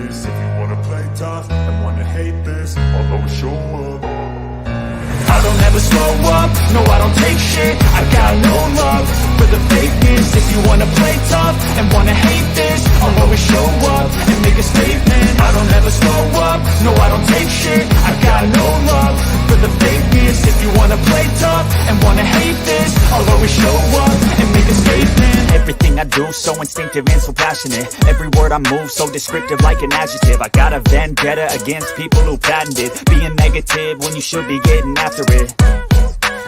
this. If you wanna play tough and wanna hate this, I'll always show up. I don't ever slow up, no I don't take shit. I got no love for the fakeness. If you wanna play tough and wanna hate this, I'll always show up and make a statement. I don't ever slow up, no I don't take shit. I got no love for the fakeness. If you wanna play tough and wanna hate this, I'll always show up and make a statement. Everything I do so instinctive and so passionate. Every word I move so descriptive like an adjective. I got a vendetta against people who patented being negative when you should be getting after it.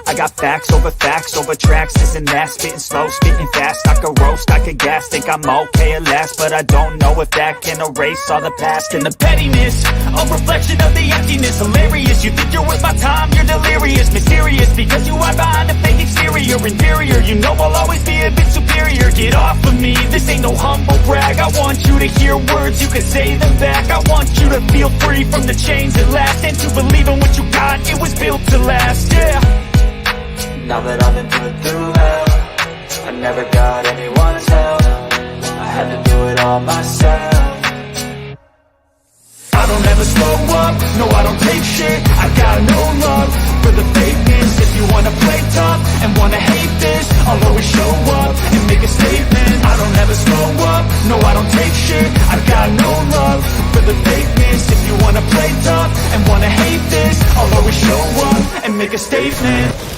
I got facts over tracks, this and that. Spitting slow, spitting fast. I could roast, I could gas. Think I'm okay at last, but I don't know if that can erase all the past. And the pettiness, a reflection of the emptiness. Hilarious, you think you're worth my time, you're delirious. Mysterious, because you are behind a fake exterior. Inferior, you know I'll always be a bit superior. Get off of me, this ain't no humble brag. I want you to hear words, you can say them back. I want you to feel free from the chains at last, and to believe in what you got, it was built to last, yeah. Now that I've been put through hell, I never got anyone's help. I had to do it all myself. I don't ever slow up, no I don't take shit. I got no love for the fakeness. If you wanna play tough and wanna hate this, I'll always show up and make a statement. I don't ever slow up, no I don't take shit. I got no love for the fakeness. If you wanna play tough and wanna hate this, I'll always show up and make a statement.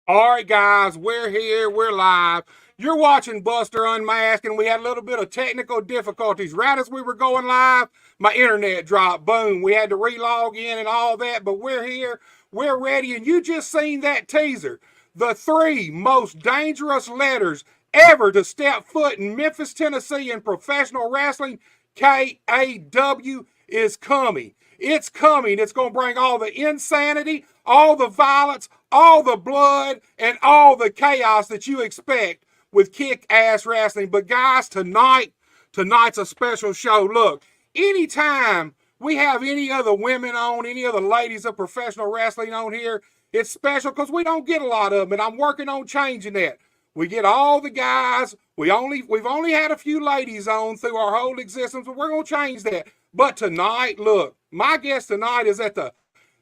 All right, guys, we're here. We're live. You're watching Buster Unmasked, and we had a little bit of technical difficulties. Right as we were going live, my internet dropped. Boom. We had to relog in and all that, but we're here. We're ready, and you just seen that teaser. The 3 most dangerous letters ever to step foot in Memphis, Tennessee in professional wrestling, KAW, is coming. It's coming. It's going to bring all the insanity, all the violence, all the blood, and all the chaos that you expect with kick-ass wrestling. But guys, tonight's a special show. Look, anytime we have any other women on, any other ladies of professional wrestling on here, it's special because we don't get a lot of them, and I'm working on changing that. We get all the guys. We've only had a few ladies on through our whole existence, but we're going to change that. But tonight, look, my guest tonight is at the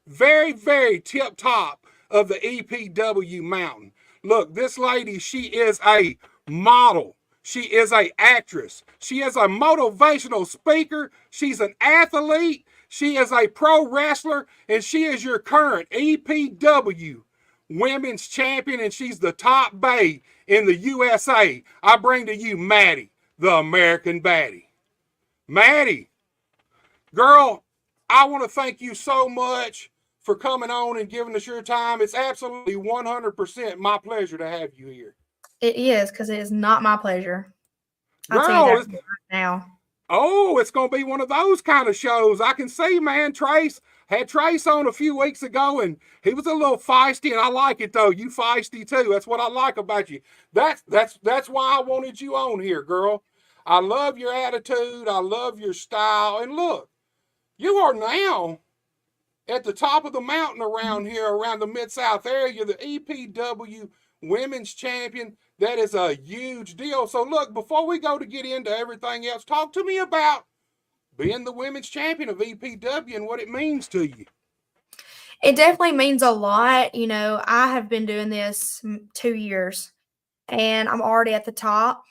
very, very tip top of the EPW mountain. Look, this lady, she is a model. She is an actress. She is a motivational speaker. She's an athlete. She is a pro wrestler, and she is your current EPW women's champion, and she's the top bae in the USA. I bring to you Madi, the American Badi. Madi, girl, I want to thank you so much for coming on and giving us your time. It's absolutely 100% my pleasure to have you here. It is, because it is not my pleasure. I'll Girl, tell you that right now. Oh, it's going to be one of those kind of shows. I can see, man. Had Trace on a few weeks ago, and he was a little feisty, and I like it, though. You feisty, too. That's what I like about you. That's why I wanted you on here, girl. I love your attitude. I love your style. And look, you are now at the top of the mountain around here, around the Mid-South area, the EPW Women's Champion. That is a huge deal. So look, before we go to get into everything else, talk to me about being the Women's Champion of EPW and what it means to you. It definitely means a lot. You know, I have been doing this 2 years, and I'm already at the top.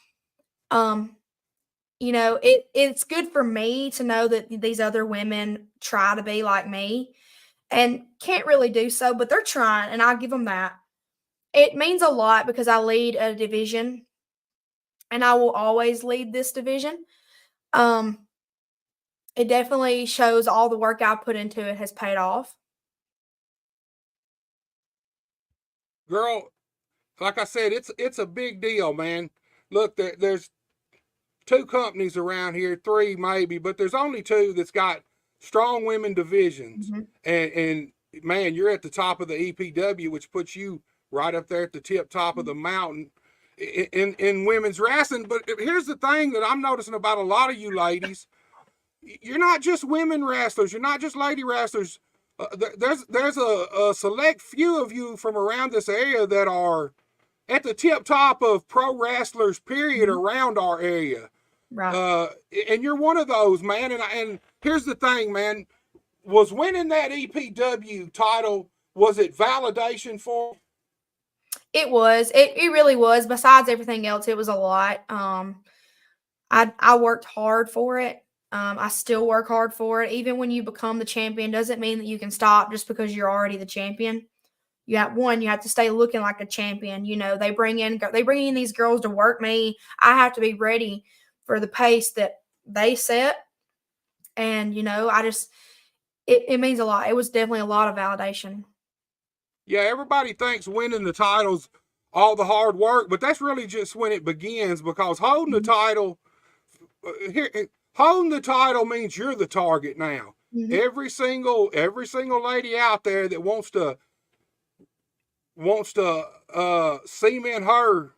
You know, it's good for me to know that these other women try to be like me and can't really do so, but they're trying, and I'll give them that. It means a lot because I lead a division, and I will always lead this division. It definitely shows all the work I put into it has paid off. Girl, like I said, it's a big deal, man. Look, there's two companies around here, three maybe, but there's only two that's got strong women divisions. Mm-hmm. And man, you're at the top of the EPW, which puts you right up there at the tip top of the mountain in women's wrestling. But here's the thing that I'm noticing about a lot of you ladies: you're not just women wrestlers, you're not just lady wrestlers. There's a select few of you from around this area that are at the tip top of pro wrestlers, period, around our area. Right. And you're one of those, man. And here's the thing, man. Was winning that EPW title, was it validation for? It was. It really was. Besides everything else, it was a lot. I worked hard for it. I still work hard for it. Even when you become the champion, doesn't mean that you can stop just because you're already the champion. You have to stay looking like a champion. You know, they bring in these girls to work me. I have to be ready for the pace that they set. And, you know, it means a lot. It was definitely a lot of validation. Yeah, everybody thinks winning the title's all the hard work, but that's really just when it begins, because holding the title holding the title means you're the target now. Mm-hmm. Every single lady out there that wants to cement her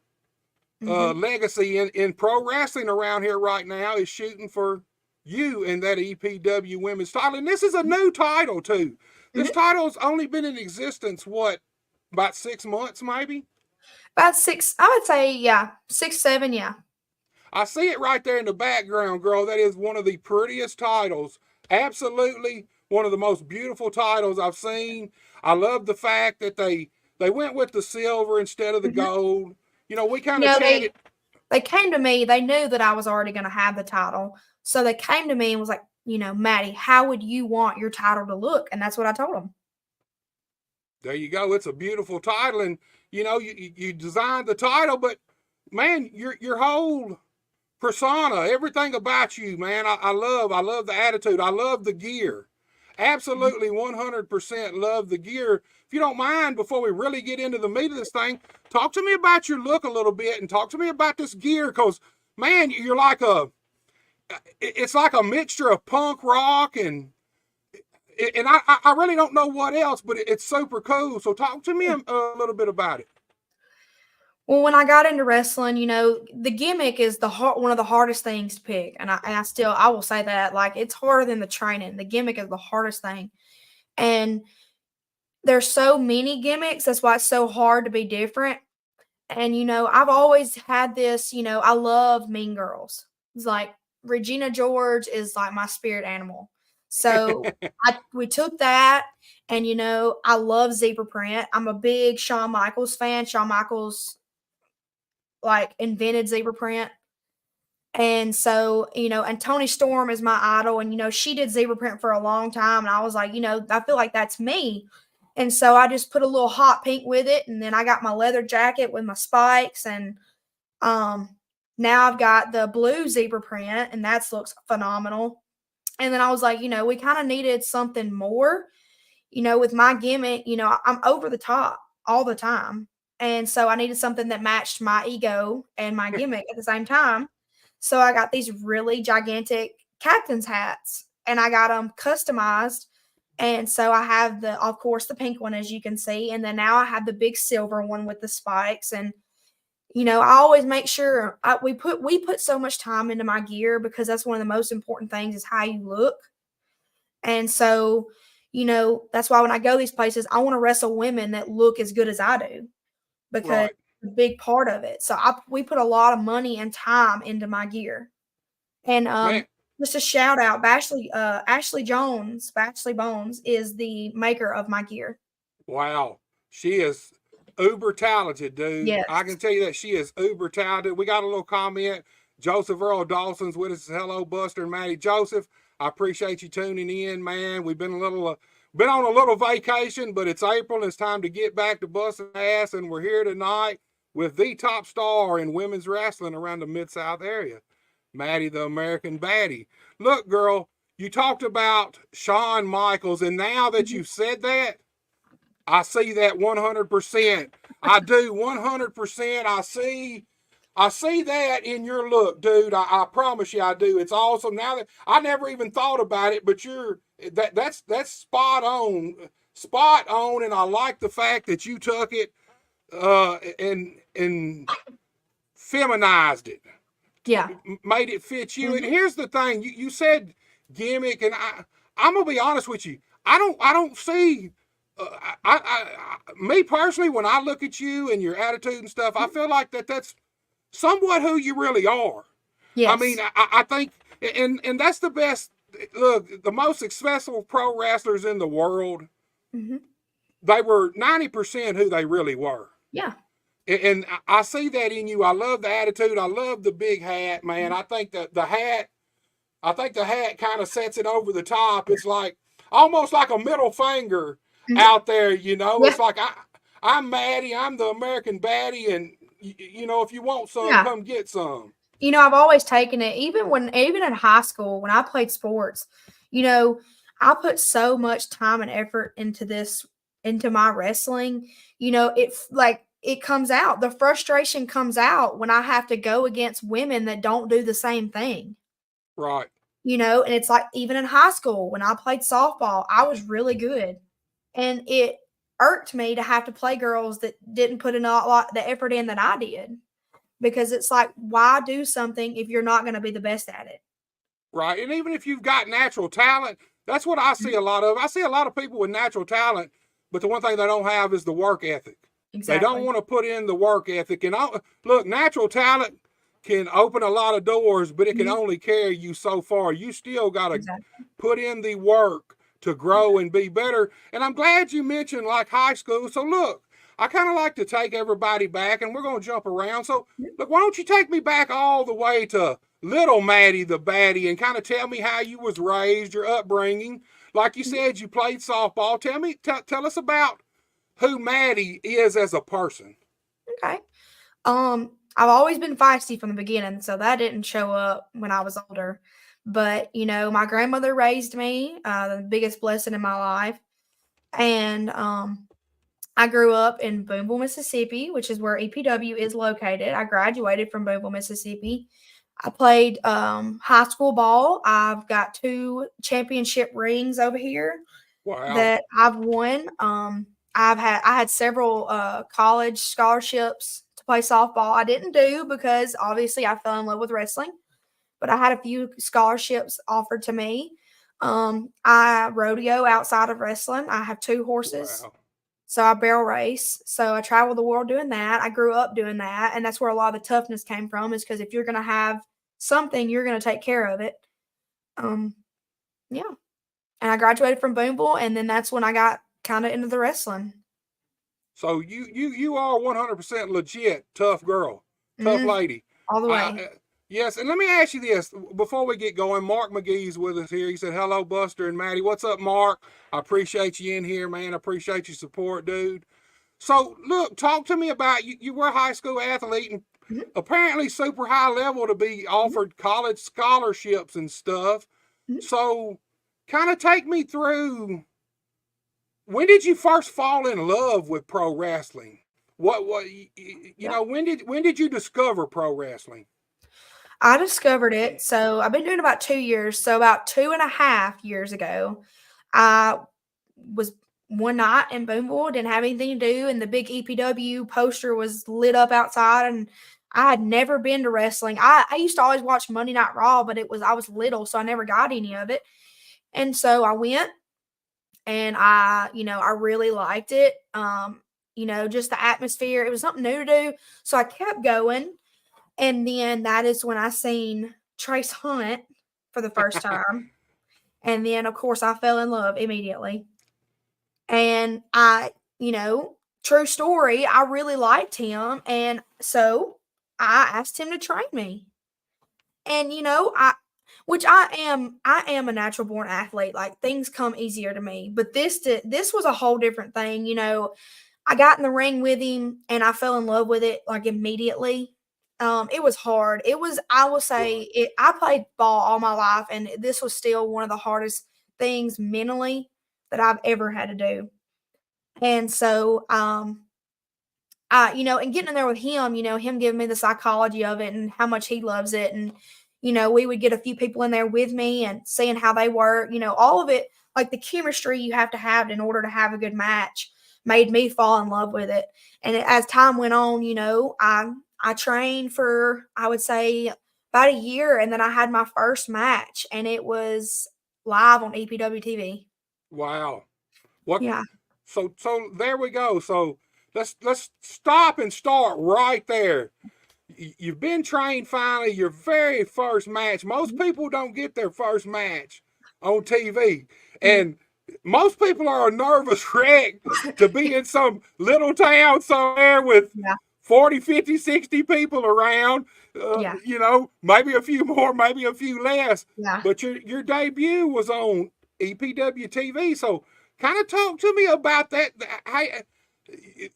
legacy in pro wrestling around here right now is shooting for you in that EPW women's title. And this is a new title too. This title's only been in existence, what, about 6 months maybe? About 6, I would say, yeah, 6, 7, yeah. I see it right there in the background, girl. That is one of the prettiest titles. Absolutely one of the most beautiful titles I've seen. I love the fact that they went with the silver instead of the gold. You know, we kind of chatted. They came to me. They knew that I was already going to have the title. So they came to me and was like, you know, Maddie, how would you want your title to look? And that's what I told them. There you go. It's a beautiful title. And, you know, you designed the title, but, man, your whole persona, everything about you, man, I love the attitude. I love the gear. Absolutely 100% love the gear. If you don't mind, before we really get into the meat of this thing, talk to me about your look a little bit and talk to me about this gear, because, man, you're like it's like a mixture of punk rock and I really don't know what else, but it's super cool. So talk to me a little bit about it. Well, when I got into wrestling, you know, the gimmick is one of the hardest things to pick. And I will say that, like, it's harder than the training. The gimmick is the hardest thing. And there's so many gimmicks. That's why it's so hard to be different. And, you know, I've always had this, you know, I love Mean Girls. It's like Regina George is like my spirit animal. So we took that, and, you know, I love zebra print. I'm a big Shawn Michaels fan. Shawn Michaels, like, invented zebra print. And so, you know, and Toni Storm is my idol. And, you know, she did zebra print for a long time. And I was like, you know, I feel like that's me. And so I just put a little hot pink with it. And then I got my leather jacket with my spikes. And now I've got the blue zebra print, and that looks phenomenal. And then I was like, you know, we kind of needed something more, you know, with my gimmick. You know, I'm over the top all the time. And so I needed something that matched my ego and my gimmick at the same time. So I got these really gigantic captain's hats, and I got them customized. And so I have of course, the pink one, as you can see. And then now I have the big silver one with the spikes. And, you know, I always make sure we put so much time into my gear, because that's one of the most important things is how you look. And so, you know, that's why when I go these places, I want to wrestle women that look as good as I do, because it's a big part of it. So we put a lot of money and time into my gear. And just a shout out, Ashley Bones is the maker of my gear. Wow. She is uber talented, dude. Yes. I can tell you that she is uber talented. We got a little comment. Joseph Earl Dawson's with us. Hello, Buster and Maddie. Joseph, I appreciate you tuning in, man. We've been been on a little vacation, but it's April and it's time to get back to busting ass, and we're here tonight with the top star in women's wrestling around the Mid-South area, Maddie the American Badi. Look, girl, you talked about Shawn Michaels, and now that you've said that, I see that 100%. I do 100%. I see I see that in your look, dude. I promise you I do. It's awesome. Now that I never even thought about it, but that's spot on. Spot on, and I like the fact that you took it and feminized it. Yeah. Made it fit you. And Mm-hmm. here's the thing: you said gimmick, and I'm gonna be honest with you. I don't see. Me personally, when I look at you and your attitude and stuff, I feel like that's somewhat who you really are. I mean, Yes. I think, and that's the best. Look, the most successful pro wrestlers in the world, Mm-hmm. they were 90% who they really were. Yeah. And I see that in you. I love the attitude. I love the big hat, man. Mm-hmm. I think the hat kind of sets it over the top. It's like almost like a middle finger Mm-hmm. out there, you know. Yeah. It's like I'm Maddie, I'm the American baddie, and you know, if you want some, Yeah. come get some. I've always taken it, even in high school when I played sports, you know, I put so much time and effort into my wrestling. It comes out. The frustration comes out when I have to go against women that don't do the same thing. Right. And it's like even in high school when I played softball, I was really good. And it irked me to have to play girls that didn't put in a lot the effort in that I did. Because it's like, why do something if you're not going to be the best at it? Right. And even if you've got natural talent, that's what I see Mhm. a lot of. I see a lot of people with natural talent, but the one thing they don't have is the work ethic. They don't Exactly. want to put in the work ethic. And look, natural talent can open a lot of doors, but it can Mhm. only carry you so far. You still got to Exactly. put in the work to grow and be better. And I'm glad you mentioned like high school. So look, I kind of like to take everybody back, and we're going to jump around. So Yeah. look, why don't you take me back all the way to little Maddie the baddie and kind of tell me how you was raised, your upbringing. Like you Mhm. said, you played softball. Tell us about who Maddie is as a person. Okay. I've always been feisty from the beginning, so that didn't show up when I was older. But, my grandmother raised me, the biggest blessing in my life. And I grew up in Boonville, Mississippi, which is where EPW is located. I graduated from Boonville, Mississippi. I played high school ball. I've got 2 championship rings over here Wow. that I've won. I had several college scholarships to play softball. I didn't do because obviously I fell in love with wrestling, but I had a few scholarships offered to me. I rodeo outside of wrestling. I have 2 horses. Wow. So I barrel race. So I travel the world doing that. I grew up doing that. And that's where a lot of the toughness came from, is because if you're going to have something, you're going to take care of it. Um, yeah. And I graduated from Boonville, and then that's when I got kind of into the wrestling. So you are 100% legit tough girl, tough Mhm. lady. All the way. Yes, and let me ask you this before we get going. Mark McGee's with us here. He said, "Hello, Buster and Maddie. What's up, Mark? I appreciate you in here, man. I appreciate your support, dude." So look, talk to me about you. You were a high school athlete and Mhm. apparently super high level to be Mhm. offered college scholarships and stuff. Mhm. So, kind of take me through, when did you first fall in love with pro wrestling? What you Yeah. know, when did you discover pro wrestling? I discovered it. So I've been doing about 2 years. So about 2.5 years ago, I was one night in Boonville, didn't have anything to do, and the big EPW poster was lit up outside. And I had never been to wrestling. I used to always watch Monday Night Raw, but I was little, so I never got any of it. And so I went, and I really liked it. Just the atmosphere. It was something new to do. So I kept going. And then that is when I seen Trace Hunt for the first time. And then, of course, I fell in love immediately. And true story, I really liked him. And so I asked him to train me. And, I am a natural born athlete. Like, things come easier to me. But this was a whole different thing. I got in the ring with him and I fell in love with it like immediately. It was hard. I will say it, I played ball all my life, and this was still one of the hardest things mentally that I've ever had to do. And so, And getting in there with him, him giving me the psychology of it and how much he loves it. And, we would get a few people in there with me and seeing how they work, all of it, like the chemistry you have to have in order to have a good match made me fall in love with it. And as time went on, I trained for, I would say, about a year. And then I had my first match and it was live on EPW TV. Wow. What? Yeah. So there we go. So let's stop and start right there. You've been trained finally, your very first match. Most people don't get their first match on TV. And most people are a nervous wreck to be in some little town somewhere with 40, 50, 60 people around. Maybe a few more, maybe a few less. Yeah. But your debut was on EPW TV. So kind of talk to me about that.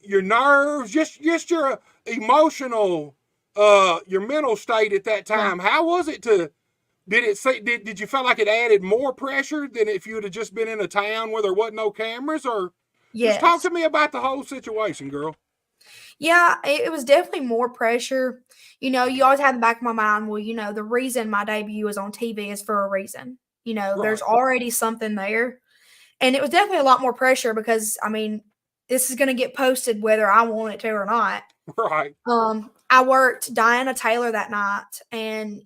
Your nerves, just your emotional, your mental state at that time. How was it did you feel like it added more pressure than if you would have just been in a town where there wasn't no cameras? Or just talk to me about the whole situation, girl. Yeah, it was definitely more pressure. You always have in the back of my mind, well, the reason my debut is on TV is for a reason. There's already something there. And it was definitely a lot more pressure because, this is going to get posted whether I want it to or not. Right. I worked Diana Taylor that night and,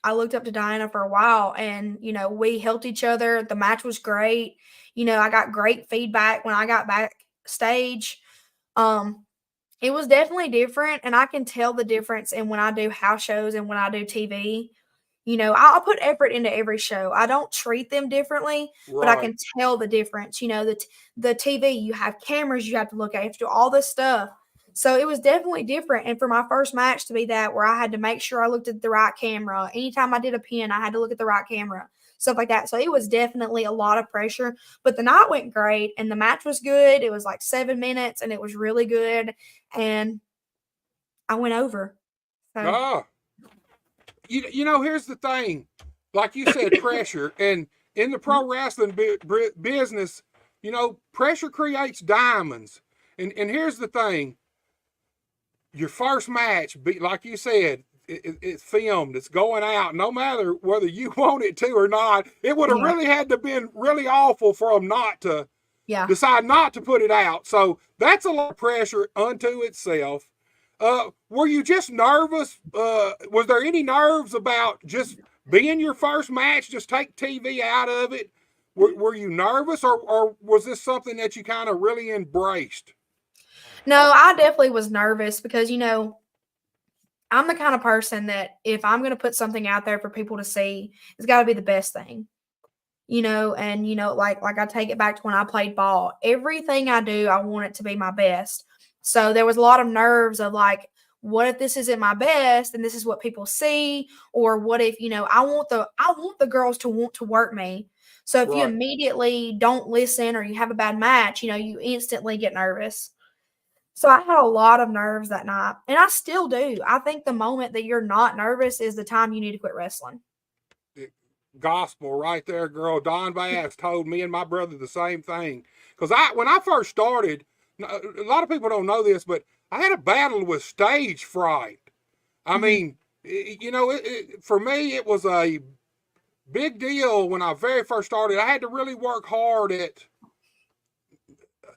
I looked up to Diana for a while and, we helped each other. The match was great. I got great feedback when I got backstage. It was definitely different and I can tell the difference in when I do house shows and when I do TV. I'll put effort into every show. I don't treat them differently, but I can tell the difference. The TV, you have cameras you have to look at, you have to do all this stuff. So it was definitely different. And for my first match to be that where I had to make sure I looked at the right camera. Anytime I did a pin, I had to look at the right camera, stuff like that. So it was definitely a lot of pressure, but the night went great and the match was good. It was like 7 minutes and it was really good. And I went over. So. Here's the thing. Like you said, pressure. And in the pro wrestling business, pressure creates diamonds. And here's the thing. Your first match, like you said, it's filmed. It's going out. No matter whether you want it to or not, it would have really had to been really awful for them not to decide not to put it out. So that's a lot of pressure unto itself. Were you just nervous? Was there any nerves about just being your first match? Just take TV out of it. Were you nervous, or was this something that you kind of really embraced? No, I definitely was nervous because, I'm the kind of person that if I'm going to put something out there for people to see, it's got to be the best thing, and, like I take it back to when I played ball. Everything I do, I want it to be my best. So there was a lot of nerves of like, what if this isn't my best and this is what people see? Or what if, I want the girls to want to work me. So if you immediately don't listen or you have a bad match, you instantly get nervous. So I had a lot of nerves that night and I still do. I think the moment that you're not nervous is the time you need to quit wrestling. Gospel right there, girl. Don Bass told me and my brother the same thing. Because when I first started, a lot of people don't know this, but I had a battle with stage fright. I mean, for me, it was a big deal when I very first started. I had to really work hard at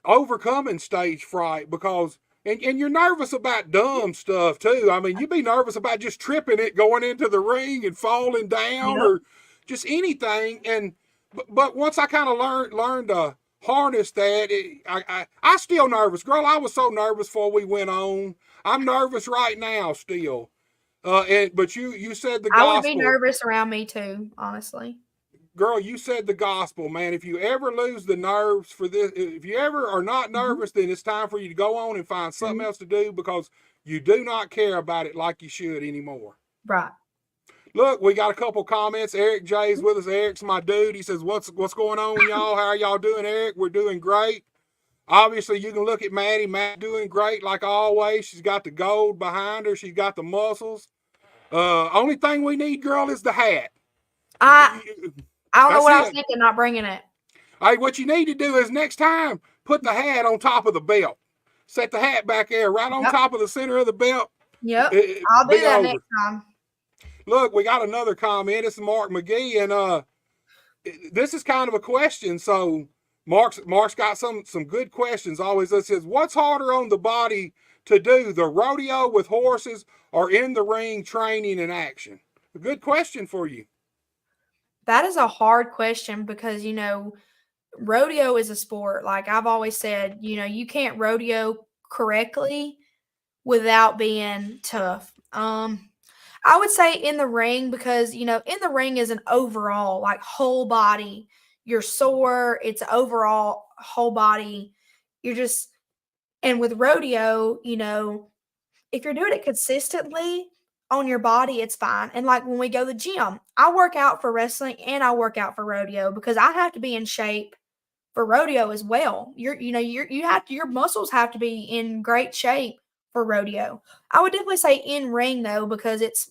overcoming stage fright because, and you're nervous about dumb stuff too. I mean, you'd be nervous about just tripping it, going into the ring and falling down or just anything. But once I kind of learned to harness that, I still nervous, girl. I was so nervous before we went on. I'm nervous right now still. But you said the gospel. I would be nervous around me too, honestly. Girl, you said the gospel, man. If you ever lose the nerves for this, if you ever are not nervous, then it's time for you to go on and find something else to do because you do not care about it like you should anymore. Right. Look, we got a couple comments. Eric J's with us. Eric's my dude. He says, what's going on, y'all? How are y'all doing, Eric? We're doing great. Obviously, you can look at Maddie. Matt doing great like always. She's got the gold behind her. She's got the muscles. Only thing we need, girl, is the hat. I don't know what I was thinking, not bringing it. Hey, what you need to do is next time, put the hat on top of the belt. Set the hat back there, right on Yep. top of the center of the belt. Yep. I'll do that next time. Look, we got another comment. It's Mark McGee, and this is kind of a question. So Mark's got some good questions. Always it says, what's harder on the body to do, the rodeo with horses or in the ring training and action? A good question for you. That is a hard question because, you know, rodeo is a sport. Like I've always said, you know, you can't rodeo correctly without being tough. I would say in the ring because, you know, in the ring is an overall, like whole body. You're sore, it's overall whole body. You're just, and with rodeo, you know, if you're doing it consistently on your body, it's fine. And like when we go to the gym, I work out for wrestling and I work out for rodeo because I have to be in shape for rodeo as well. Your muscles have to be in great shape for rodeo. I would definitely say in ring though, because it's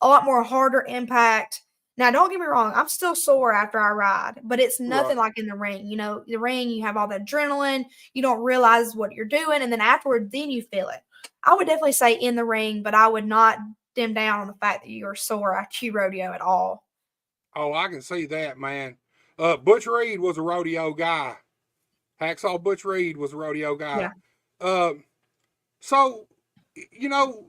a lot more harder impact. Now, don't get me wrong, I'm still sore after I ride, but it's nothing like in the ring. You know, the ring, you have all the adrenaline, you don't realize what you're doing, and then afterward, then you feel it. I would definitely say in the ring, but I would not dim down on the fact that you are sore after you rodeo at all. Oh, I can see that, man. Butch Reed was a rodeo guy. Hacksaw Butch Reed was a rodeo guy. Yeah. So, you know,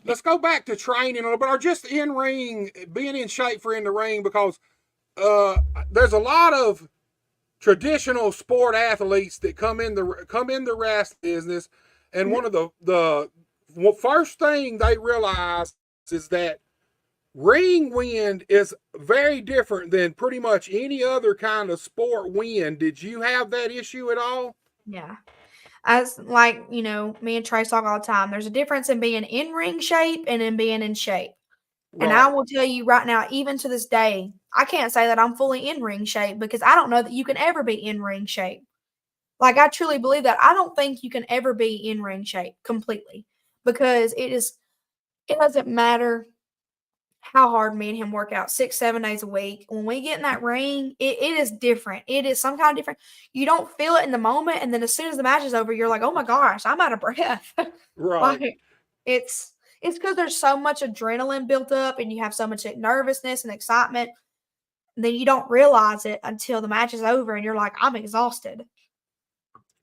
let's go back to training a little bit, or just in ring, being in shape for in the ring, because there's a lot of traditional sport athletes that come in the wrestling business, and one of the first thing they realize is that ring wind is very different than pretty much any other kind of sport wind. Did you have that issue at all? Yeah. As like, you know, me and Trace talk all the time, there's a difference in being in ring shape and in being in shape. And I will tell you right now, even to this day, I can't say that I'm fully in ring shape because I don't know that you can ever be in ring shape. Like I truly believe that. I don't think you can ever be in ring shape completely because it doesn't matter how hard me and him work out 6, 7 days a week. When we get in that ring, it is different. It is some kind of different. You don't feel it in the moment. And then as soon as the match is over, you're like, oh my gosh, I'm out of breath. Right. Like it's because there's so much adrenaline built up and you have so much nervousness and excitement. And then you don't realize it until the match is over and you're like, I'm exhausted.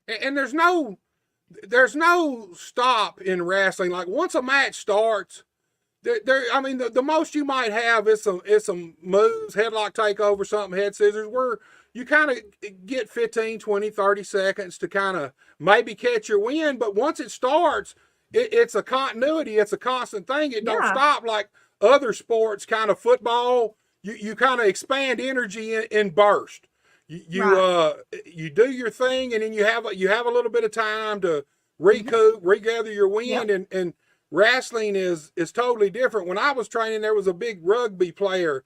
And there's no stop in wrestling. Like once a match starts, I mean, the most you might have is some moves, headlock takeover, something, head scissors, where you kind of get 15, 20, 30 seconds to kind of maybe catch your wind. But once it starts, it's a continuity. It's a constant thing. It don't stop like other sports, kind of football. You kind of expand energy in burst. You do your thing, and then you have a little bit of time to recoup, regather your wind, and wrestling is totally different. When I was training, there was a big rugby player,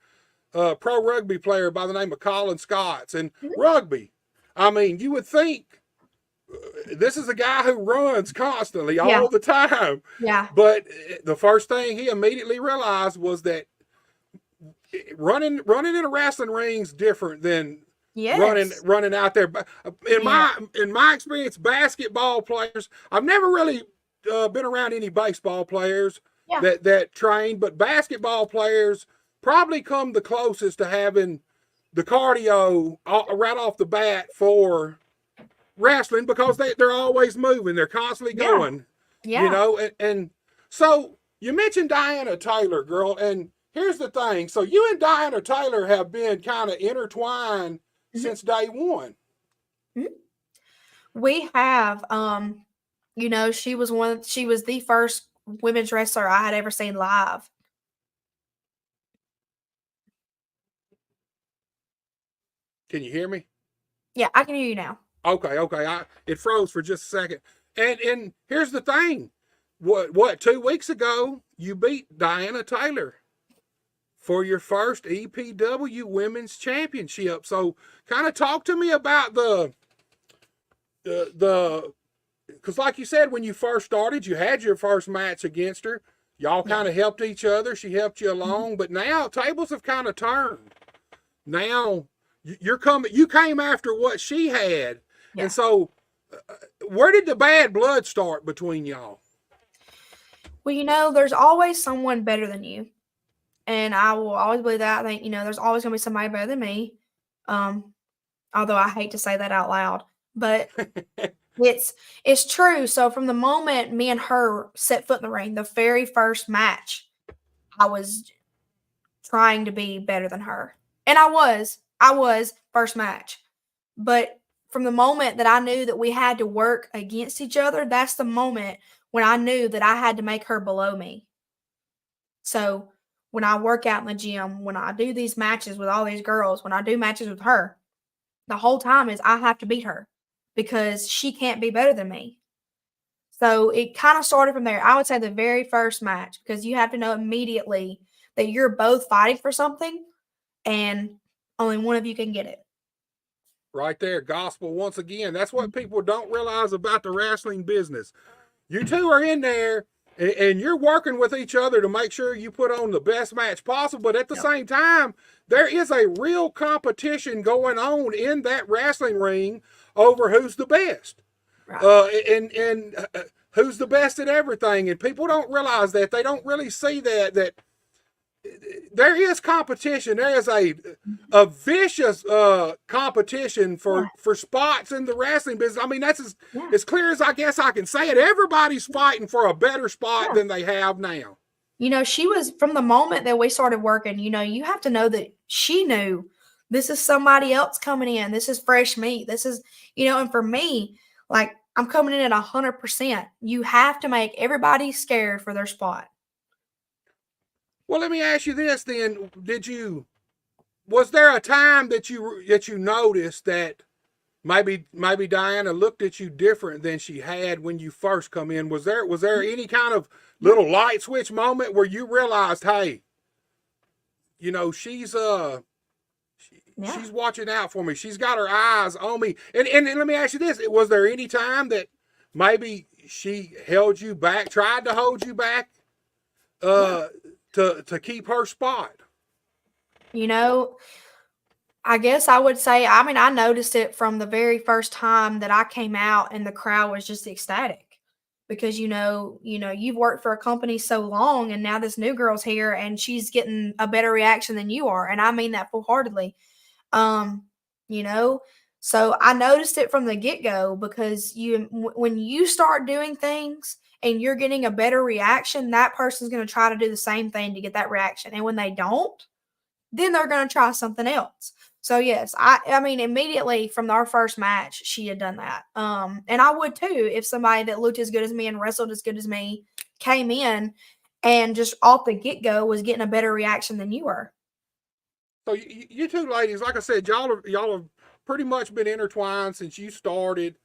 pro rugby player by the name of Colin Scotts. And rugby, I mean, you would think this is a guy who runs constantly all the time. Yeah. But the first thing he immediately realized was that running in a wrestling ring is different than running out there. In my experience, basketball players, I've never really been around any baseball players that train, but basketball players probably come the closest to having the cardio right off the bat for wrestling because they're always moving, they're constantly going. You know, and so you mentioned Diana Taylor, girl, and here's the thing. So you and Diana Taylor have been kind of intertwined since day one. We have you know, she was the first women's wrestler I had ever seen live. Can you hear me? Yeah, I can hear you now. Okay. It froze for just a second. And here's the thing. What 2 weeks ago, you beat Diana Taylor for your first EPW Women's Championship. So kind of talk to me about the because like you said, when you first started, you had your first match against her. Y'all kind of helped each other. She helped you along. But now tables have kind of turned. Now you came after what she had. And so where did the bad blood start between y'all? Well, there's always someone better than you. And I will always believe that. I think, there's always going to be somebody better than me. Although I hate to say that out loud, but it's true. So from the moment me and her set foot in the ring, the very first match, I was trying to be better than her. And I was first match. But from the moment that I knew that we had to work against each other, that's the moment when I knew that I had to make her below me. So when I work out in the gym, when I do these matches with all these girls, when I do matches with her, the whole time is I have to beat her because she can't be better than me. So it kind of started from there. I would say the very first match, because you have to know immediately that you're both fighting for something and only one of you can get it. Right there, gospel once again. That's what people don't realize about the wrestling business. You two are in there and you're working with each other to make sure you put on the best match possible. But at the same time, there is a real competition going on in that wrestling ring over who's the best. Right. And who's the best at everything. And people don't realize that. They don't really see that there is competition. There is a vicious competition for spots in the wrestling business. I mean, that's as clear as I guess I can say it. Everybody's fighting for a better spot than they have now. She was, from the moment that we started working, you have to know that she knew this is somebody else coming in. This is fresh meat. This is, and for me, like, I'm coming in at 100%. You have to make everybody scared for their spot. Well, let me ask you this then. Was there a time that you noticed that maybe Diana looked at you different than she had when you first come in? Was there any kind of little light switch moment where you realized, hey, she's watching out for me. She's got her eyes on me. And let me ask you this. Was there any time that maybe she held you back, tried to hold you back, to keep her spot? I guess I would say, I noticed it from the very first time that I came out and the crowd was just ecstatic because, you've worked for a company so long and now this new girl's here and she's getting a better reaction than you are. And I mean that full-heartedly. So I noticed it from the get-go because when you start doing things and you're getting a better reaction, that person's going to try to do the same thing to get that reaction. And when they don't, then they're going to try something else. So yes, I mean, immediately from our first match, she had done that. And I would too, if somebody that looked as good as me and wrestled as good as me came in and just off the get-go was getting a better reaction than you were. So you two ladies, like I said, y'all have pretty much been intertwined since you started.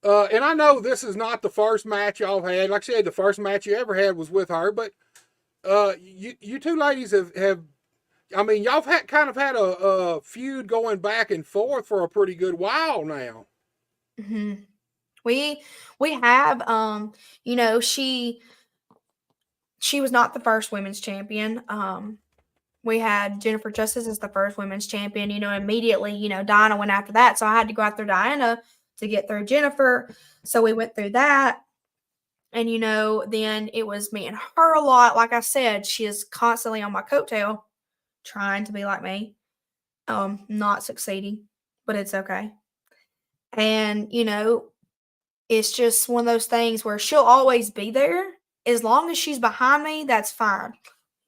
And I know this is not the first match y'all had. Like I said, the first match you ever had was with her. But you two ladies have y'all have kind of had a feud going back and forth for a pretty good while now. Mm-hmm. We have, she was not the first women's champion. We had Jennifer Justice as the first women's champion, immediately, Diana went after that. So I had to go after Diana to get through Jennifer. So we went through that. And, then it was me and her a lot. Like I said, she is constantly on my coattail trying to be like me. Not succeeding, but it's okay. And, it's just one of those things where she'll always be there. As long as she's behind me, that's fine.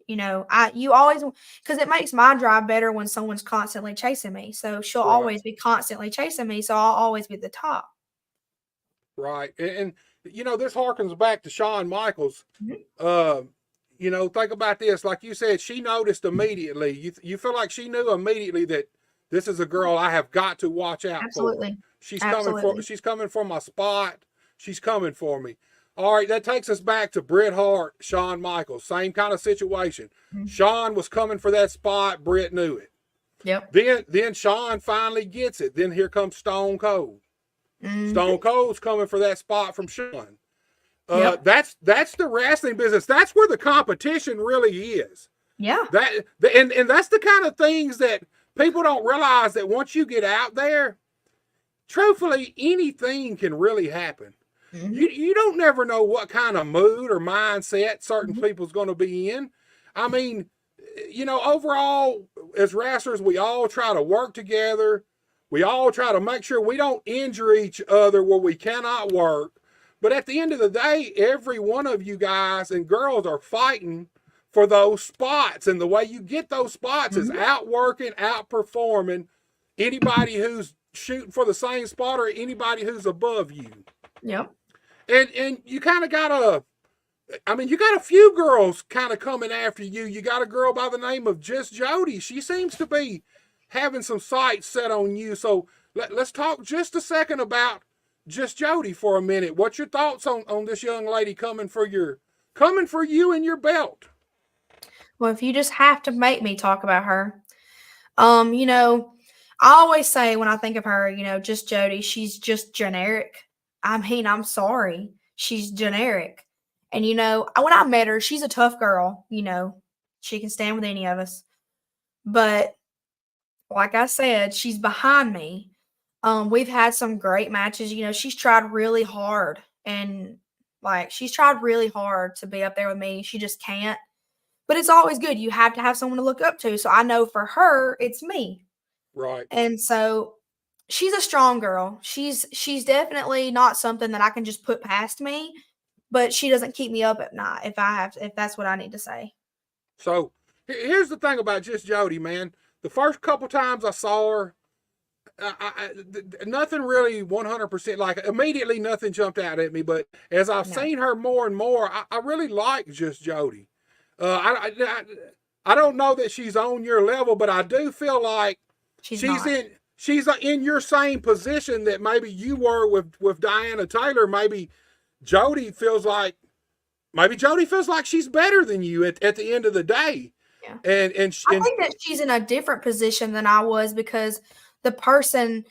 You always, because it makes my drive better when someone's constantly chasing me. So she'll always be constantly chasing me. So I'll always be at the top. Right. And this harkens back to Shawn Michaels. Mm-hmm. Think about this. Like you said, she noticed immediately. You feel like she knew immediately that this is a girl I have got to watch out Absolutely. for. She's coming for my spot. She's coming for me. All right, that takes us back to Bret Hart, Shawn Michaels. Same kind of situation. Mm-hmm. Shawn was coming for that spot. Bret knew it. Yep. Then Shawn finally gets it. Then here comes Stone Cold. Mm-hmm. Stone Cold's coming for that spot from Shawn. Yep. That's the wrestling business. That's where the competition really is. Yeah. And that's the kind of things that people don't realize, that once you get out there, truthfully, anything can really happen. You don't never know what kind of mood or mindset certain people's going to be in. I mean, overall, as wrestlers, we all try to work together. We all try to make sure we don't injure each other where we cannot work. But at the end of the day, every one of you guys and girls are fighting for those spots. And the way you get those spots is outworking, outperforming anybody who's shooting for the same spot or anybody who's above you. Yep. And you kind of got you got a few girls kind of coming after you. You got a girl by the name of Just Jody. She seems to be having some sights set on you. So let's talk just a second about Just Jody for a minute. What's your thoughts on this young lady coming for you and your belt? Well, if you just have to make me talk about her, I always say when I think of her, Just Jody, she's just generic. I mean, I'm sorry. She's generic. And, when I met her, she's a tough girl. She can stand with any of us. But like I said, she's behind me. We've had some great matches. She's tried really hard. And, she's tried really hard to be up there with me. She just can't. But it's always good. You have to have someone to look up to. So I know for her, it's me. Right. And so she's a strong girl. She's definitely not something that I can just put past me, but she doesn't keep me up at night if that's what I need to say. So here's the thing about Just Jody, man. The first couple times I saw her, nothing really 100%, like immediately nothing jumped out at me. But as I've seen her more and more, I really like Just Jody. I don't know that she's on your level, but I do feel like she's in your same position that maybe you were with Diana Taylor. Maybe Jody feels like she's better than you at the end of the day. Yeah. And I think that she's in a different position than I was because the person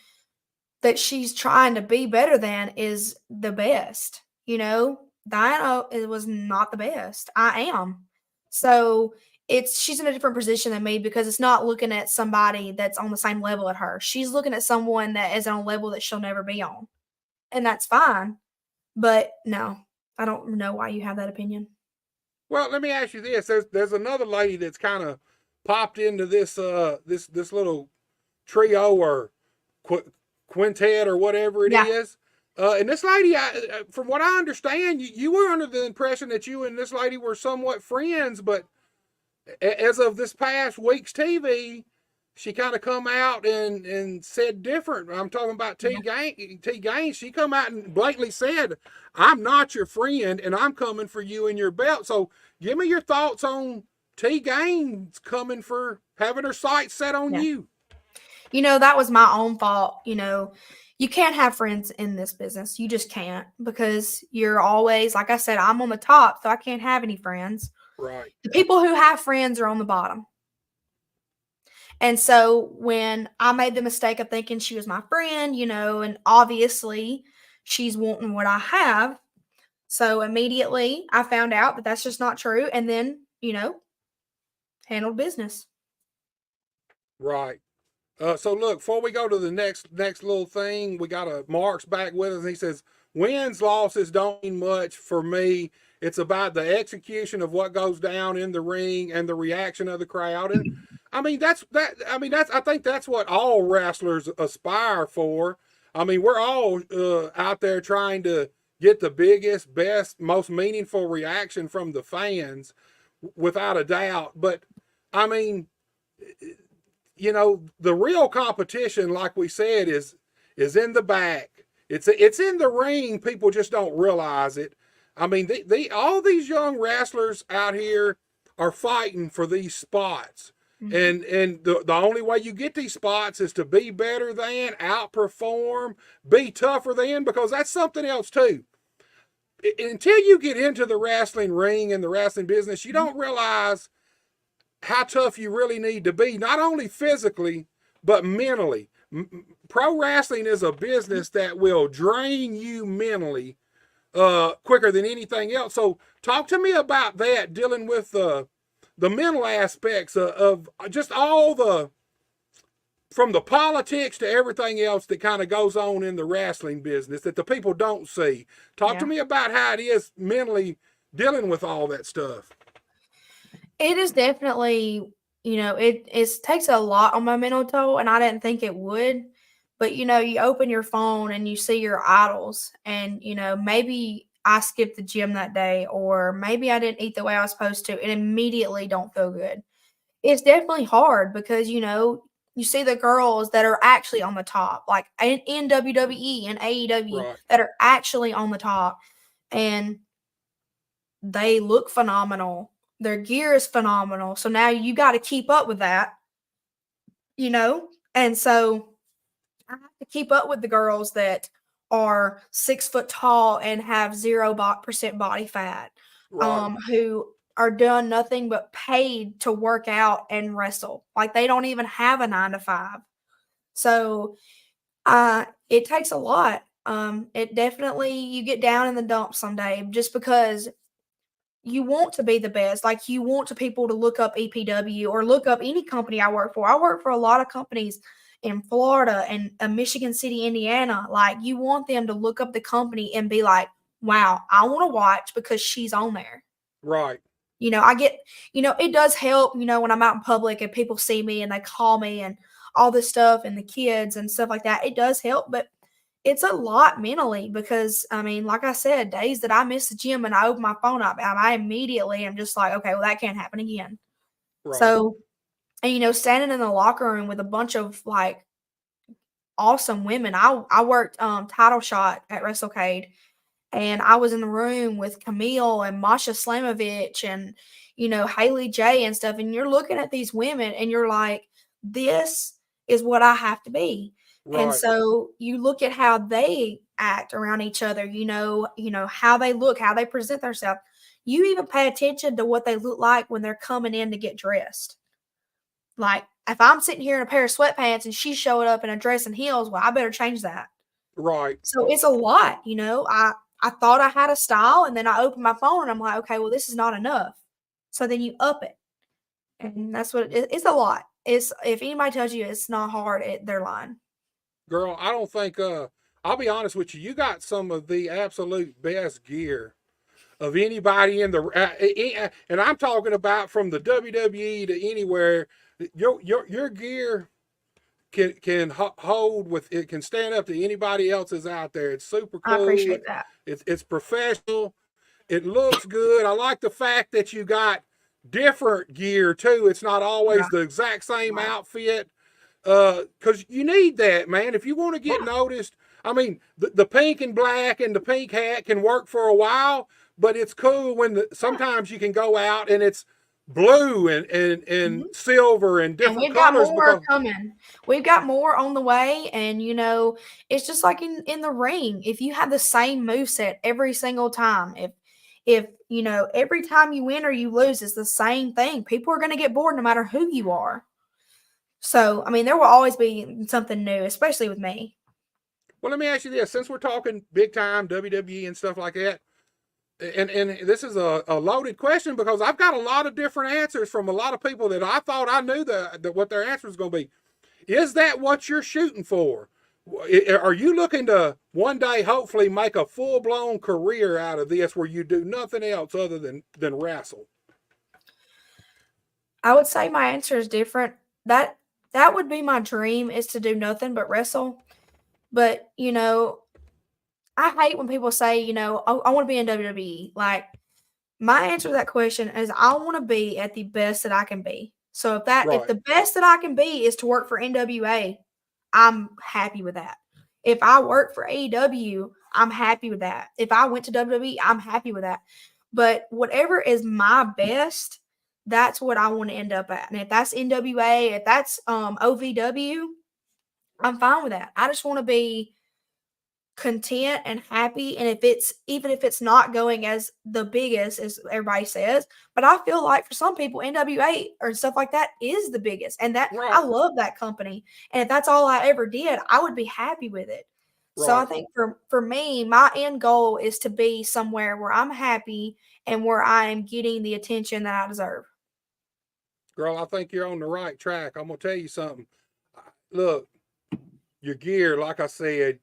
that she's trying to be better than is the best. Diana was not the best. I am. So she's in a different position than me because it's not looking at somebody that's on the same level at her. She's looking at someone that is on a level that she'll never be on. And that's fine. But no, I don't know why you have that opinion. Well, let me ask you this. There's another lady that's kind of popped into this this little trio or quintet or whatever it is. And this lady, from what I understand, you were under the impression that you and this lady were somewhat friends, but as of this past week's TV, she kind of come out and said different. I'm talking about T Gaines. She come out and blatantly said, "I'm not your friend, and I'm coming for you and your belt." So, give me your thoughts on T Gaines coming for having her sights set on you. That was my own fault. You can't have friends in this business. You just can't because you're always, like I said, I'm on the top, so I can't have any friends. Right. The people who have friends are on the bottom. And so when I made the mistake of thinking she was my friend, and obviously she's wanting what I have. So immediately I found out that that's just not true. And then, handled business. Right. So look, before we go to the next little thing, we got a Mark's back with us. And he says, wins, losses don't mean much for me. It's about the execution of what goes down in the ring and the reaction of the crowd. And I think that's what all wrestlers aspire for. I mean, we're all out there trying to get the biggest, best, most meaningful reaction from the fans, without a doubt. But I mean, the real competition, like we said, is in the back. It's in the ring. People just don't realize it. I mean, all these young wrestlers out here are fighting for these spots. Mm-hmm. And the only way you get these spots is to be better than, outperform, be tougher than, because that's something else too. Until you get into the wrestling ring and the wrestling business, you don't realize how tough you really need to be, not only physically, but mentally. Pro wrestling is a business that will drain you mentally quicker than anything else. So talk to me about that, dealing with the mental aspects of just all the from the politics to everything else that kind of goes on in the wrestling business that the people don't see. Talk to Yeah. me about how it is mentally dealing with all that stuff. It is definitely, it takes a lot on my mental toll, and I didn't think it would. But you open your phone and you see your idols, and maybe I skipped the gym that day, or maybe I didn't eat the way I was supposed to, and immediately don't feel good. It's definitely hard because you see the girls that are actually on the top, like in WWE and AEW, Right. that are actually on the top, and they look phenomenal. Their gear is phenomenal. So now you got to keep up with that, you know? And so I have to keep up with the girls that are 6 foot tall and have 0% body fat, Right. who are done nothing but paid to work out and wrestle. Like they don't even have a 9 to 5. So it takes a lot. It definitely, you get down in the dumps someday just because you want to be the best. Like you want to people to look up EPW or look up any company I work for. I work for a lot of companies in Florida and Michigan City, Indiana. Like you want them to look up the company and be like, wow, I want to watch because she's on there. Right. I get, it does help, when I'm out in public and people see me and they call me and all this stuff and the kids and stuff like that. It does help, but it's a lot mentally because, I mean, like I said, days that I miss the gym and I open my phone up, I immediately am just like, okay, well, that can't happen again. Right. So, and standing in the locker room with a bunch of like awesome women. I worked title shot at WrestleCade, and I was in the room with Camille and Masha Slamovich and Haley J and stuff. And you're looking at these women and you're like, this is what I have to be. And Right. so you look at how they act around each other, how they look, how they present themselves. You even pay attention to what they look like when they're coming in to get dressed. Like if I'm sitting here in a pair of sweatpants and she showed up in a dress and heels, well, I better change that. Right. So it's a lot, I thought I had a style, and then I opened my phone and I'm like, okay, well, this is not enough. So then you up it. And that's what it's a lot. It's if anybody tells you it's not hard, they're lying. Girl, I don't think I'll be honest with you, you got some of the absolute best gear of anybody in the and I'm talking about from the WWE to anywhere. Your gear can hold with it, can stand up to anybody else's out there. It's super I cool. appreciate that. It's professional. It looks good. I like the fact that you got different gear too. It's not always Yeah. the exact same Right. outfit. Because you need that, man. If you want to get noticed, I mean, the pink and black and the pink hat can work for a while, but it's cool when sometimes you can go out and it's blue and Mhm. silver and And different we've got colors more because coming. We've got more on the way, and it's just like in the ring. If you have the same move set every single time, if every time you win or you lose, it's the same thing. People are going to get bored no matter who you are. So, I mean, there will always be something new, especially with me. well, let me ask you this: since we're talking big time WWE and stuff like that, and this is a loaded question because I've got a lot of different answers from a lot of people that I thought I knew what their answer was going to be. Is that what you're shooting for? Are you looking to one day hopefully make a full blown career out of this where you do nothing else other than wrestle? I would say my answer is different. That would be my dream, is to do nothing but wrestle. But, I hate when people say, "Oh, I want to be in WWE." Like, my answer to that question is I want to be at the best that I can be. So if Right. the best that I can be is to work for NWA, I'm happy with that. If I work for AEW, I'm happy with that. If I went to WWE, I'm happy with that. But whatever is my best, that's what I want to end up at. And if that's NWA, if that's OVW, I'm fine with that. I just want to be content and happy. And even if it's not going as the biggest as everybody says, but I feel like for some people NWA or stuff like that is the biggest, and that I Right. love that company, and if that's all I ever did, I would be happy with it. So I Right. think for me, my end goal is to be somewhere where I'm happy and where I am getting the attention that I deserve. Girl, I think you're on the right track. I'm gonna tell you something. look, your gear, like I said,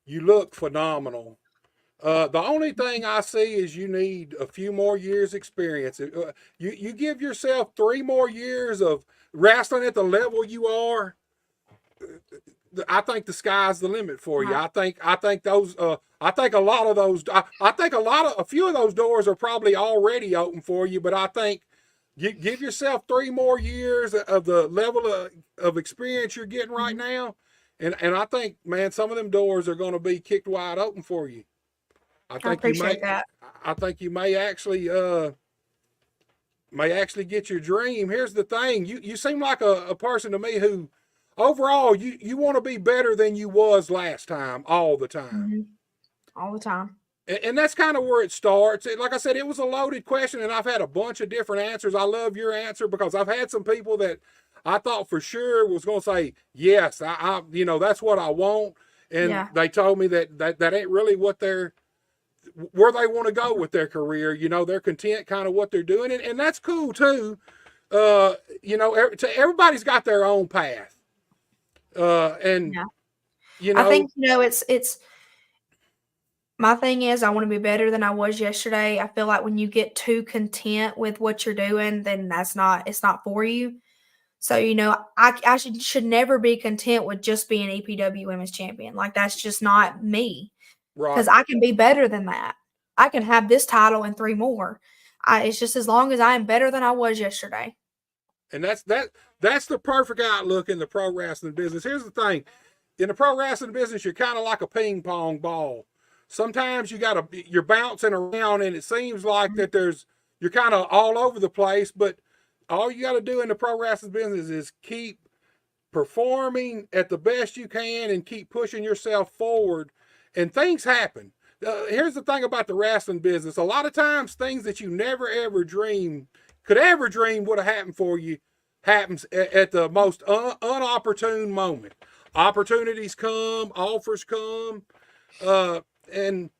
you look phenomenal. The only thing I see is you need a few more years experience. You give yourself 3 more years of wrestling at the level you are. I think the sky's the limit for you. I think those I think a lot of those I think a few of those doors are probably already open for you, but I think you give yourself 3 more years of the level of experience you're getting right now. And I think, man, some of them doors are going to be kicked wide open for you. I I think you appreciate that. I think you may actually get your dream. Here's the thing. You seem like a person to me who overall you want to be better than you was last time all the time. Mhm. All the time. And that's kind of where it starts. Like I said, it was a loaded question, and I've had a bunch of different answers. I love your answer because I've had some people that I thought for sure was going to say, yes, I that's what I want. And they told me that ain't really what where they want to go with their career. They're content kind of what they're doing. And that's cool too. Everybody's got their own path. I think, it's my thing is I want to be better than I was yesterday. I feel like when you get too content with what you're doing, then it's not for you. So, I should never be content with just being EPW Women's Champion. Like, that's just not me. Right. Because I can be better than that. I can have this title and 3 more. It's just as long as I am better than I was yesterday. And that's the perfect outlook in the pro wrestling business. Here's the thing. In the pro wrestling business, you're kind of like a ping pong ball. Sometimes you're bouncing around and it seems like that you're kind of all over the place, but all you got to do in the pro wrestling business is keep performing at the best you can and keep pushing yourself forward, and things happen. Here's the thing about the wrestling business. A lot of times things that you never ever could ever dream would have happened for you happens at the most unopportune moment. Opportunities come, offers come, and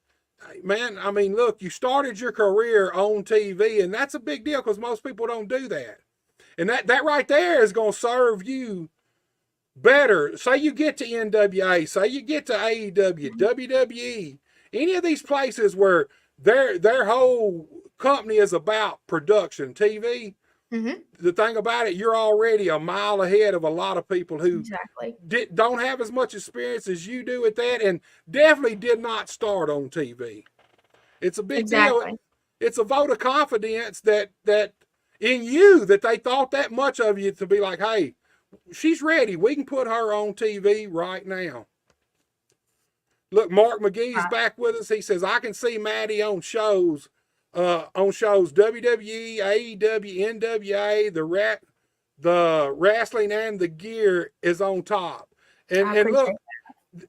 man, I mean, look, you started your career on TV, and that's a big deal because most people don't do that. And that right there is going to serve you better. Say you get to NWA, say you get to AEW, WWE, any of these places where their whole company is about production, TV. Mm-hmm. The thing about it, you're already a mile ahead of a lot of people who don't have as much experience as you do at that, and definitely did not start on TV. It's a big deal. It's a vote of confidence that in you that they thought that much of you to be like, hey, she's ready. We can put her on TV right now. Look, Mark McGee's back with us. He says, I can see Madi on shows WWE, AEW, NWA, the wrestling and the gear is on top. And look,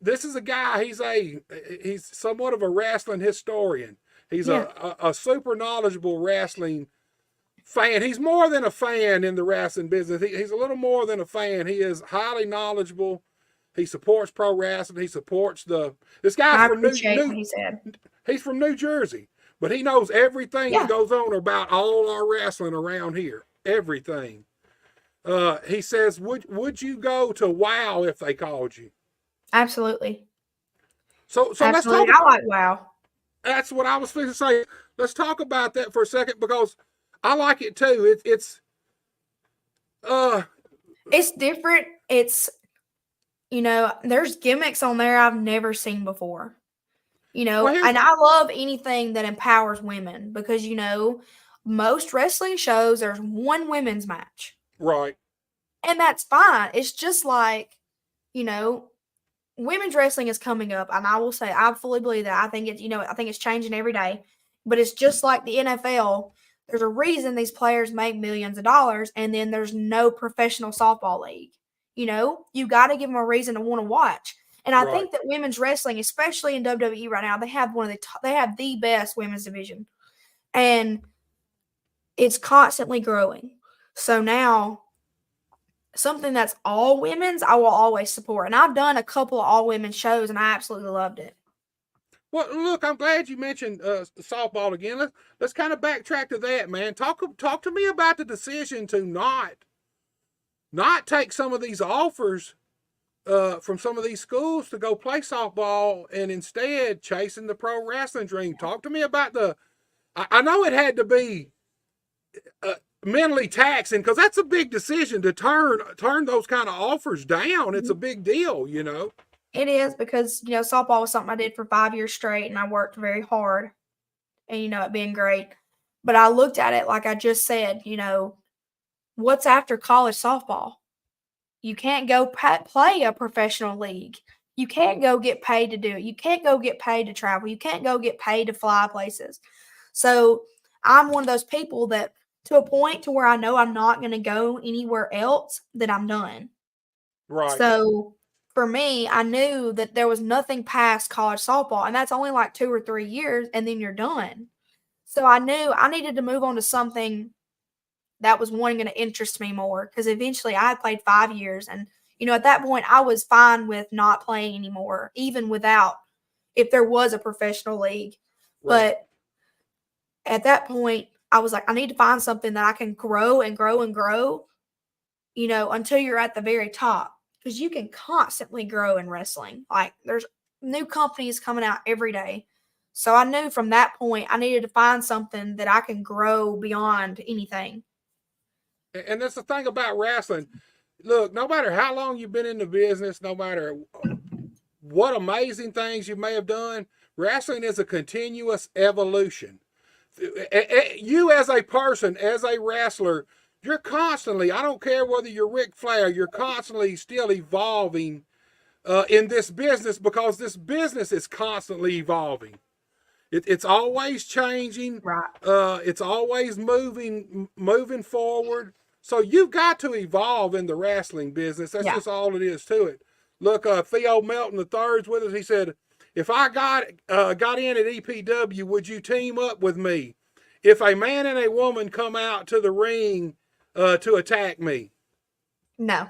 this is a guy, he's somewhat of a wrestling historian. He's a super knowledgeable wrestling fan. He's more than a fan in the wrestling business. He's a little more than a fan. He is highly knowledgeable. He supports pro wrestling. He supports this guy's he's from New Jersey. But he knows everything that goes on about all our wrestling around here. Everything. He says, would you go to WOW if they called you? Absolutely. So let's talk. I like WOW. That's what I was fixing to say. Let's talk about that for a second because I like it too. It's different. It's, there's gimmicks on there I've never seen before. And I love anything that empowers women because, most wrestling shows, there's one women's match. Right. And that's fine. It's just like, women's wrestling is coming up. And I will say, I fully believe that. I think it's changing every day. But it's just like the NFL. There's a reason these players make millions of dollars and then there's no professional softball league. You got to give them a reason to want to watch. And I think that women's wrestling, especially in WWE right now, they have the best women's division, and it's constantly growing. So now, something that's all women's, I will always support. And I've done a couple of all women's shows, and I absolutely loved it. Well, look, I'm glad you mentioned softball again. Let's kind of backtrack to that, man. Talk to me about the decision to not take some of these offers from some of these schools to go play softball and instead chasing the pro wrestling dream. Talk to me about I know it had to be uh, mentally taxing because that's a big decision to turn those kind of offers down. It's a big deal, you know. It is because, softball was something I did for 5 years straight and I worked very hard and, it being great. But I looked at it like I just said, what's after college softball? You can't go play a professional league. You can't go get paid to do it. You can't go get paid to travel. You can't go get paid to fly places. So I'm one of those people that to a point to where I know I'm not going to go anywhere else, that I'm done. Right. So for me, I knew that there was nothing past college softball, and that's only like 2 or 3 years, and then you're done. So I knew I needed to move on to something that was going to interest me more because eventually I had played 5 years, and at that point I was fine with not playing anymore, even without if there was a professional league. Right. But at that point, I was like, I need to find something that I can grow and grow and grow, until you're at the very top. Because you can constantly grow in wrestling. Like, there's new companies coming out every day. So I knew from that point I needed to find something that I can grow beyond anything. And that's the thing about wrestling. Look, no matter how long you've been in the business, no matter what amazing things you may have done, wrestling is a continuous evolution. You as a person, as a wrestler, you're constantly, I don't care whether you're Ric Flair, you're constantly still evolving in this business because this business is constantly evolving. It's always changing. Right. It's always moving forward. So you've got to evolve in the wrestling business. That's just all it is to it. Look, Theo Melton III's with us. He said, if I got in at EPW, would you team up with me? If a man and a woman come out to the ring to attack me? No.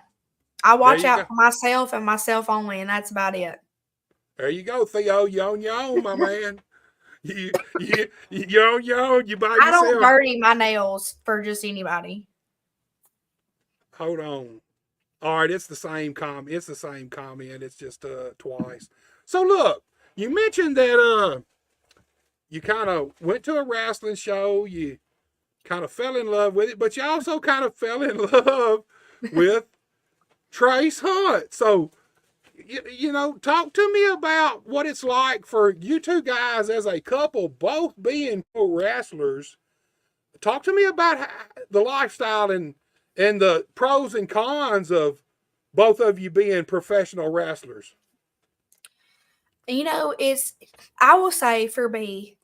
I watch out for myself and myself only, and that's about it. There you go, Theo. You on your own, my man. You on your own. You by yourself. I don't dirty my nails for just anybody. Hold on. All right, it's the same comment. It's the same comment. It's just twice. So look, you mentioned that you kind of went to a wrestling show. You kind of fell in love with it, but you also kind of fell in love with Trace Hunt. So, talk to me about what it's like for you two guys as a couple, both being pro wrestlers. Talk to me about the lifestyle and the pros and cons of both of you being professional wrestlers. I will say for me,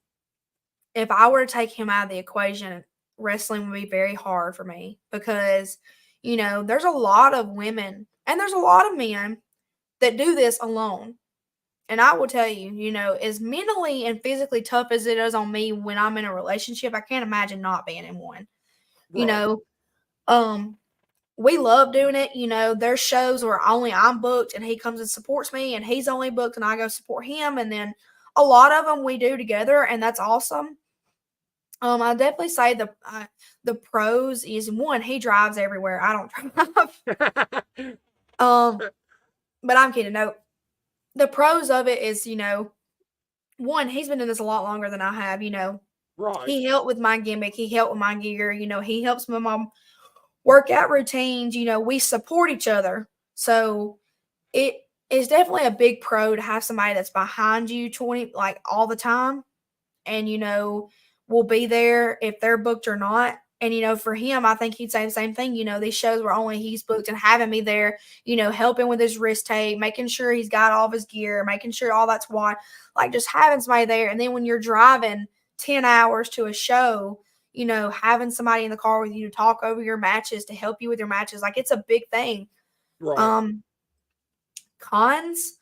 if I were to take him out of the equation, wrestling would be very hard for me because, there's a lot of women and there's a lot of men that do this alone. And I will tell you, as mentally and physically tough as it is on me when I'm in a relationship, I can't imagine not being in one. Right. We love doing it. There's shows where only I'm booked and he comes and supports me, and he's only booked and I go support him. And then a lot of them we do together, and that's awesome. I definitely say the pros is one, he drives everywhere. I don't drive. But I'm kidding. No, the pros of it is, one, he's been in this a lot longer than I have. Right. He helped with my gimmick. He helped with my gear. He helps with my workout routines. We support each other. So it is definitely a big pro to have somebody that's behind you all the time. And, will be there if they're booked or not. And, for him, I think he'd say the same thing. These shows where only he's booked and having me there, helping with his wrist tape, making sure he's got all of his gear, making sure all that's just having somebody there. And then when you're driving 10 hours to a show, having somebody in the car with you to talk over your matches, to help you with your matches, it's a big thing. Right. Cons,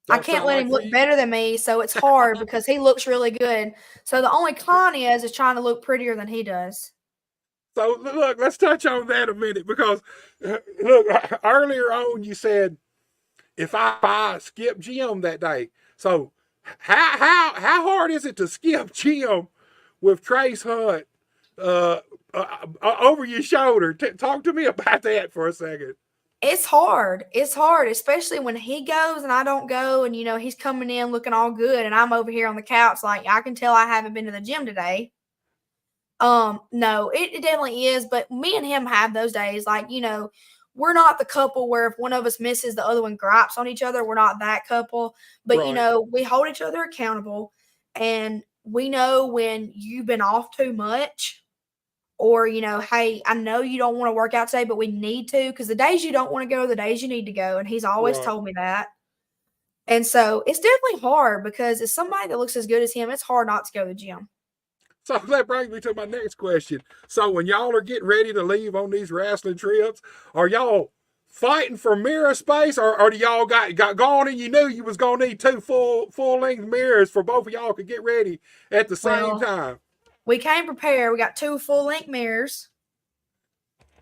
I can't let him look better than me, so it's hard because he looks really good. So the only con is trying to look prettier than he does. So look, let's touch on that a minute because look, earlier on you said if I skip gym that day. So how hard is it to skip gym with Trace Hunt over your shoulder. Talk to me about that for a second. It's hard. It's hard, especially when he goes and I don't go, and he's coming in looking all good, and I'm over here on the couch like I can tell I haven't been to the gym today. No, it definitely is, but me and him have those days. Like, we're not the couple where if one of us misses, the other one gripes on each other. We're not that couple, but Right. we hold each other accountable, and we know when you've been off too much, or hey, I know you don't want to work out today, but we need to, because the days you don't want to go are the days you need to go, and he's always Right. told me that. And so it's definitely hard, because as somebody that looks as good as him, it's hard not to go to the gym. So that brings me to my next question. So when y'all are getting ready to leave on these wrestling trips, are y'all fighting for mirror space, or do y'all got gone and you knew you was gonna need two full length mirrors for both of y'all could get ready at the same Well, time? we came prepared. We got 2 full-length mirrors.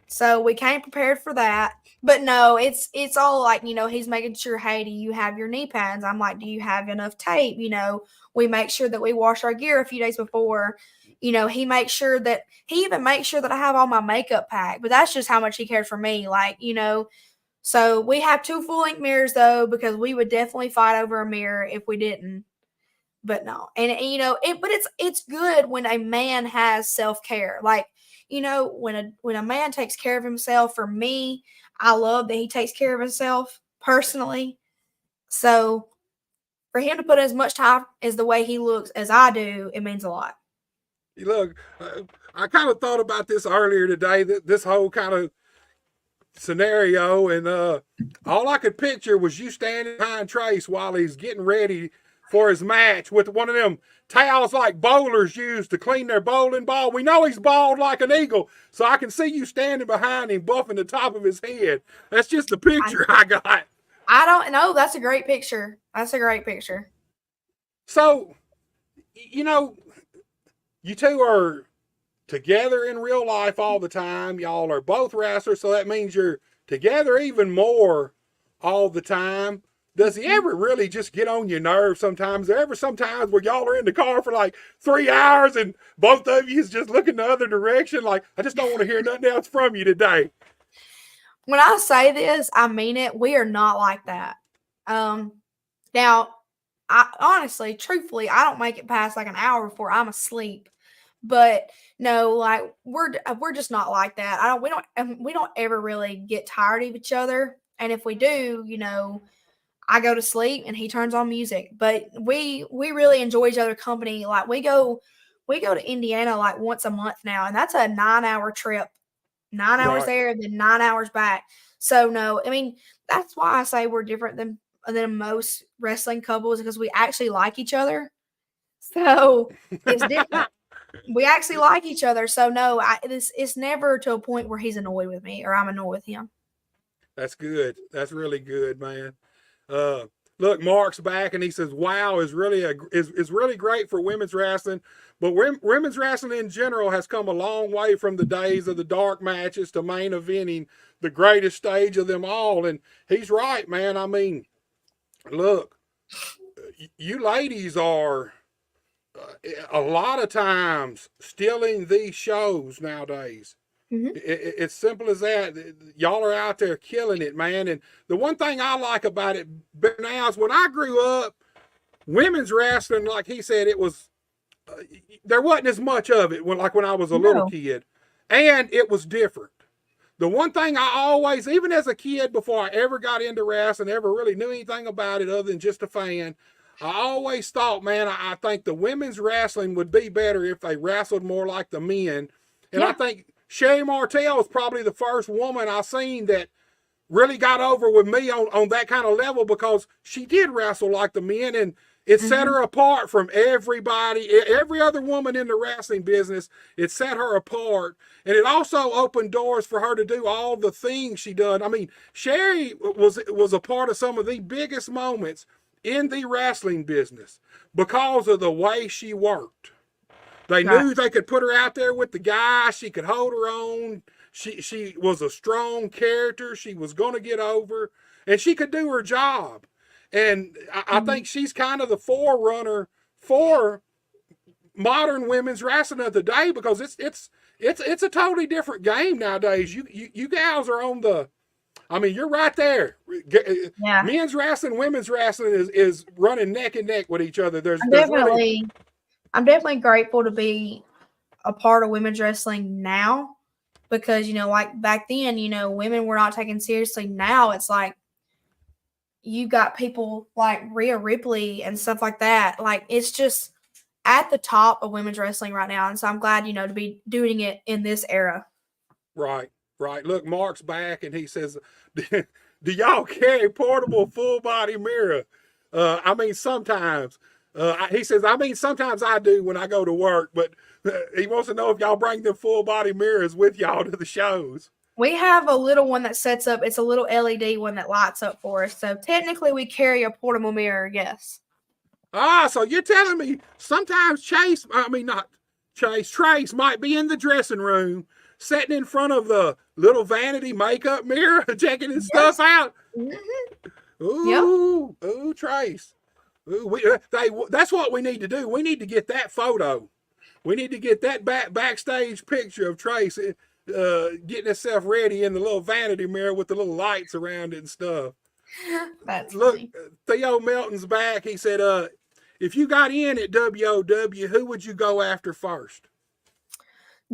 So we came prepared for that. But no, it's all like, he's making sure, hey, do you have your knee pads? I'm like, do you have enough tape? We make sure that we wash our gear a few days before. He makes sure that he even makes sure that I have all my makeup packed. But that's just how much he cared for me. Like, so we have 2 full-length mirrors though, because we would definitely fight over a mirror if we didn't. But no, but it's good when a man has self-care. Like, when a man takes care of himself. For me, I love that he takes care of himself personally. So for him to put as much time as the way he looks as I do, it means a lot. Look, I kind of thought about this earlier today. This whole kind of scenario, and all I could picture was you standing behind Trace while he's getting ready for his match with one of them towels like bowlers use to clean their bowling ball. We know he's bald like an eagle, so I can see you standing behind him buffing the top of his head. That's just the picture I got. I don't know. That's a great picture. That's a great picture. So, you know, you two are together in real life all the time. Y'all are both wrestlers, so that means you're together even more all the time. Does he ever really just get on your nerves sometimes? There ever sometimes where y'all are in the car for like 3 hours and both of you is just looking the other direction? Like, I just don't want to hear nothing else from you today. When I say this, I mean it. We are not like that. Now, I honestly, truthfully, I don't make it past like an hour before I'm asleep. But no, like we're just not like that. We don't ever really get tired of each other. And if we do, I go to sleep and he turns on music. But we really enjoy each other company. Like we go to Indiana like once a month now, and that's a 9-hour trip. 9 hours Right. there and then 9 hours back. So no, I mean, that's why I say we're different than most wrestling couples, because we actually like each other. So it's different. We actually like each other. So no, it's never to a point where he's annoyed with me or I'm annoyed with him. That's good. That's really good, man. Uh, Look, Mark's back and he says, "Wow is really is really great for women's wrestling, but women's wrestling in general has come a long way from the days of the dark matches to main eventing the greatest stage of them all." And he's right, man. I mean, look, you ladies are a lot of times stealing these shows nowadays. Mhm. It's simple as that. Y'all are out there killing it, man. And the one thing I like about it now is when I grew up, women's wrestling, like he said, it was there wasn't as much of it when I was a little No. kid, and it was different. The one thing I always, even as a kid, before I ever got into wrestling, ever really knew anything about it other than just a fan, I always thought, man, I think the women's wrestling would be better if they wrestled more like the men. And I Yeah. think Sherry Martel was probably the first woman I seen that really got over with me on that kind of level, because she did wrestle like the men, and it set Mhm. her apart from everybody, every other woman in the wrestling business. It set her apart, and it also opened doors for her to do all the things she done. I mean, Sherry was a part of some of the biggest moments in the wrestling business because of the way she worked. They Right. knew they could put her out there with the guy. She could hold her own. She was a strong character. She was going to get over, and she could do her job. And I Mhm. think she's kind of the forerunner for modern women's wrestling of the day, because it's a totally different game nowadays. You gals are on the. I mean, you're right there. Yeah. Men's wrestling, women's wrestling is running neck and neck with each other. I'm There's really definitely grateful to be a part of women's wrestling now because, like back then, women were not taken seriously. Now it's like you got people like Rhea Ripley and stuff like that. Like it's just at the top of women's wrestling right now. And so I'm glad, to be doing it in this era. right. Look, Mark's back and he says, "Do y'all carry portable full body mirror?" I mean, sometimes. He says, "I mean, sometimes I do when I go to work," but he wants to know if y'all bring the full body mirrors with y'all to the shows. We have a little one that sets up. It's a little LED one that lights up for us. So technically we carry a portable mirror, yes. So you're telling me sometimes Trace might be in the dressing room, sitting in front of the little vanity makeup mirror, checking his stuff out. Mm-hmm. Ooh, yep. Ooh, Trace. Ooh, that's what we need to do. We need to get that photo. We need to get that backstage picture of Trace getting himself ready in the little vanity mirror with the little lights around it and stuff. That's Look, funny. Theo Melton's back. He said, if you got in at WOW, who would you go after first?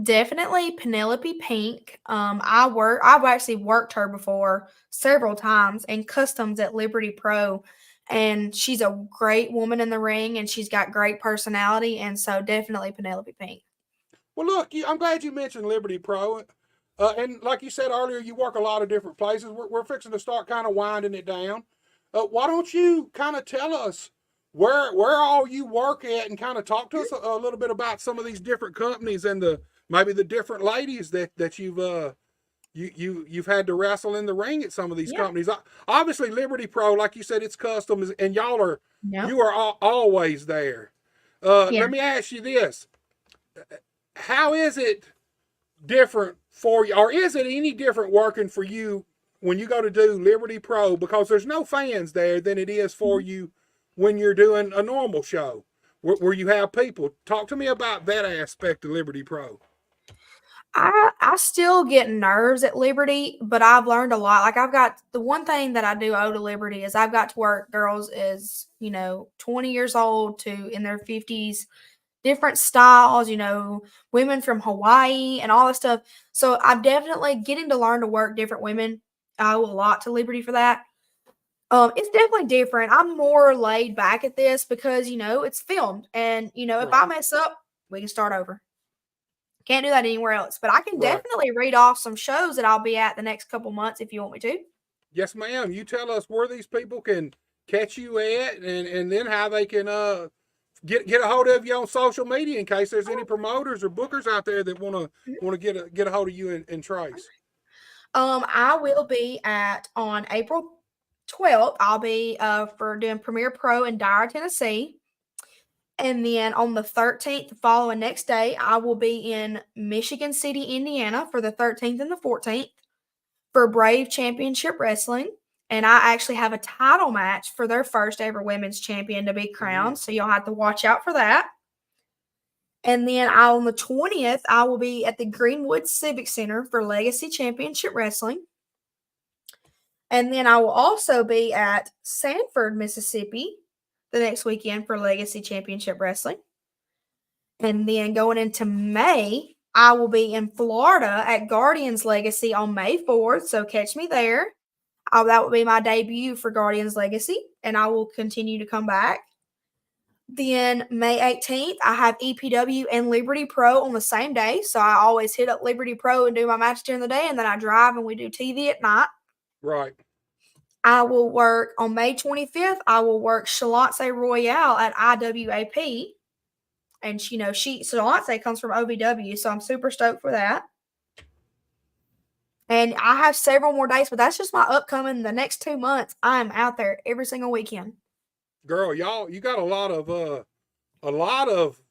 Definitely Penelope Pink. I've actually worked her before several times in customs at Liberty Pro, and she's a great woman in the ring, and she's got great personality, and so definitely Penelope Pink. Well, look, I'm glad you mentioned Liberty Pro. And like you said earlier, you work a lot of different places. We're fixing to start kind of winding it down. Why don't you kind of tell us where all you work at and kind of talk to us a little bit about some of these different companies and maybe the different ladies that you've had to wrestle in the ring at some of these companies. Obviously, Liberty Pro, like you said, it's custom, and you are always there. Let me ask you this: how is it different for you, or is it any different working for you when you go to do Liberty Pro, because there's no fans there, than it is for you when you're doing a normal show where you have people? Talk to me about that aspect of Liberty Pro. I still get nerves at Liberty, but I've learned a lot. Like I've got the one thing that I do owe to Liberty is I've got to work girls as 20 years old to in their 50s, different styles, women from Hawaii and all this stuff. So I'm definitely getting to learn to work different women. I owe a lot to Liberty for that. It's definitely different. I'm more laid back at this because, it's filmed. And, if I mess up, we can start over. Can't do that anywhere else. But I can definitely read off some shows that I'll be at the next couple months if you want me to. Yes, ma'am. You tell us where these people can catch you at and then how they can get a hold of you on social media in case there's any promoters or bookers out there that want to get a hold of you and Trace. I will be on April 12th. I'll be for doing Premier Pro in Dyer, Tennessee. And then on the 13th, the following next day, I will be in Michigan City, Indiana for the 13th and the 14th for Brave Championship Wrestling. And I actually have a title match for their first ever women's champion to be crowned. So you'll have to watch out for that. And then on the 20th, I will be at the Greenwood Civic Center for Legacy Championship Wrestling. And then I will also be at Sanford, Mississippi the next weekend for Legacy Championship Wrestling. And then going into May, I will be in Florida at Guardians Legacy on May 4th. So catch me there. That will be my debut for Guardians Legacy, and I will continue to come back. Then May 18th, I have EPW and Liberty Pro on the same day. So I always hit up Liberty Pro and do my match during the day, and then I drive and we do TV at night. Right. I will work on May 25th. I will work Shalance Royale at IWAP. And, Shalance comes from OVW, so I'm super stoked for that. And I have several more dates, but that's just my upcoming. The next 2 months, I'm out there every single weekend. Girl, you got a lot of,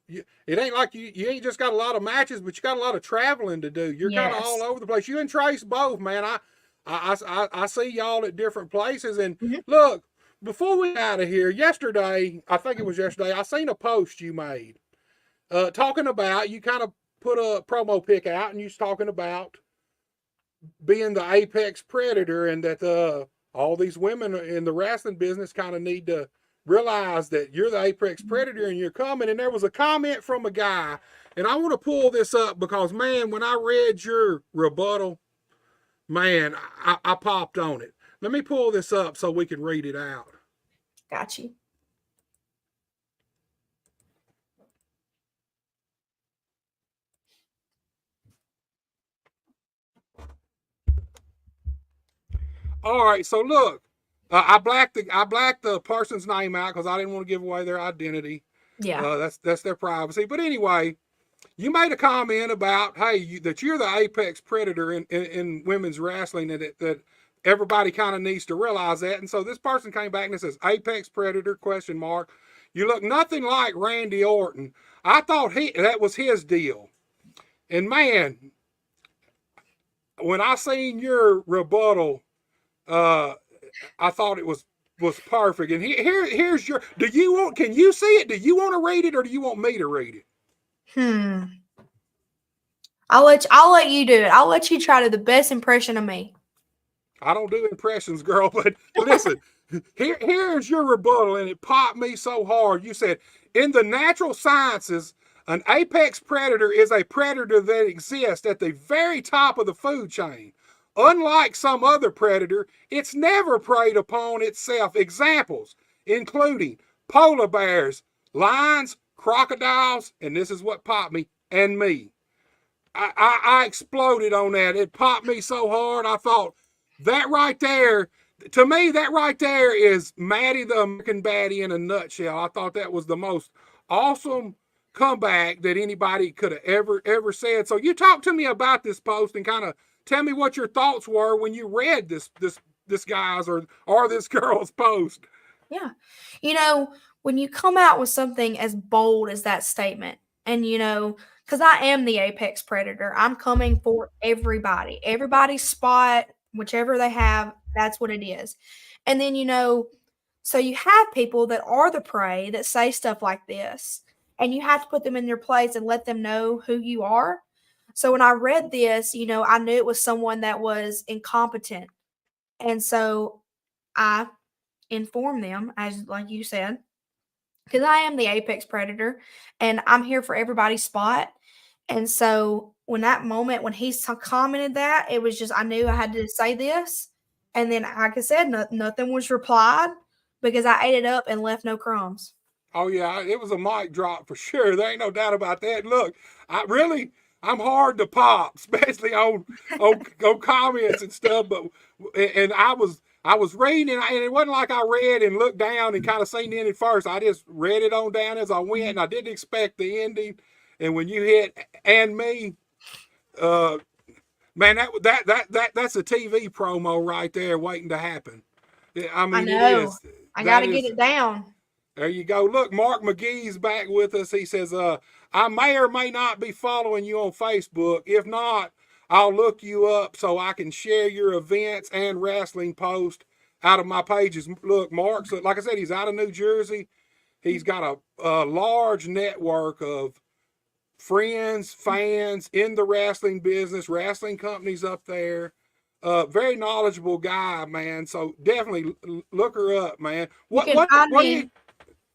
it ain't like you ain't just got a lot of matches, but you got a lot of traveling to do. You're kind of all over the place. You and Trace both, man. I see y'all at different places. And look, before we out of here, I think it was yesterday, I seen a post you made talking about you kind of put a promo pic out, and you was talking about being the apex predator, and that all these women in the wrestling business kind of need to realize that you're the apex predator and you're coming. And there was a comment from a guy, and I want to pull this up because, man, when I read your rebuttal, man, I popped on it. Let me pull this up so we can read it out. Got you. All right, so look, I blacked the person's name out because I didn't want to give away their identity. Yeah. That's their privacy. But anyway, you made a comment about, hey, that you're the apex predator in women's wrestling, and that everybody kind of needs to realize that. And so this person came back and it says, apex predator, ? You look nothing like Randy Orton. I thought that was his deal. And man, when I seen your rebuttal, I thought it was perfect. And here's your. Can you see it? Do you want to read it, or do you want me to read it? I'll let you do it. I'll let you try to the best impression of me. I don't do impressions, girl, but listen, here's your rebuttal, and it popped me so hard. You said, in the natural sciences, an apex predator is a predator that exists at the very top of the food chain. Unlike some other predator, it's never preyed upon itself. Examples including polar bears, lions, crocodiles, and this is what popped me, and me. I exploded on that. It popped me so hard. I thought, that right there, to me, that right there is Madi the American Baddie in a nutshell. I thought that was the most awesome comeback that anybody could have ever said. So you talk to me about this post and kind of tell me what your thoughts were when you read this guy's or this girl's post. Yeah. When you come out with something as bold as that statement, and because I am the apex predator, I'm coming for everybody. Everybody's spot, whichever they have, that's what it is. And then, so you have people that are the prey that say stuff like this, and you have to put them in their place and let them know who you are. So when I read this, I knew it was someone that was incompetent. And so I informed them, as like you said, because I am the apex predator and I'm here for everybody's spot. And so when he commented that, it was just, I knew I had to say this. And then, like I said, nothing was replied because I ate it up and left no crumbs. Oh yeah, it was a mic drop for sure. There ain't no doubt about that. Look, I'm hard to pop, especially on comments and stuff. But I was reading, and it wasn't like I read and looked down and kind of seen the ending first. I just read it on down as I went, and I didn't expect the ending. And when you hit "and me," man, that's a TV promo right there waiting to happen. I mean, I know. it is. I got to get it down. There you go. Look, Mark McGee's back with us. He says, I may or may not be following you on Facebook. If not, I'll look you up so I can share your events and wrestling posts out of my pages. Look, Mark, so like I said, he's out of New Jersey. He's got a large network of friends, fans in the wrestling business, wrestling companies up there. Very knowledgeable guy, man. So definitely look her up, man.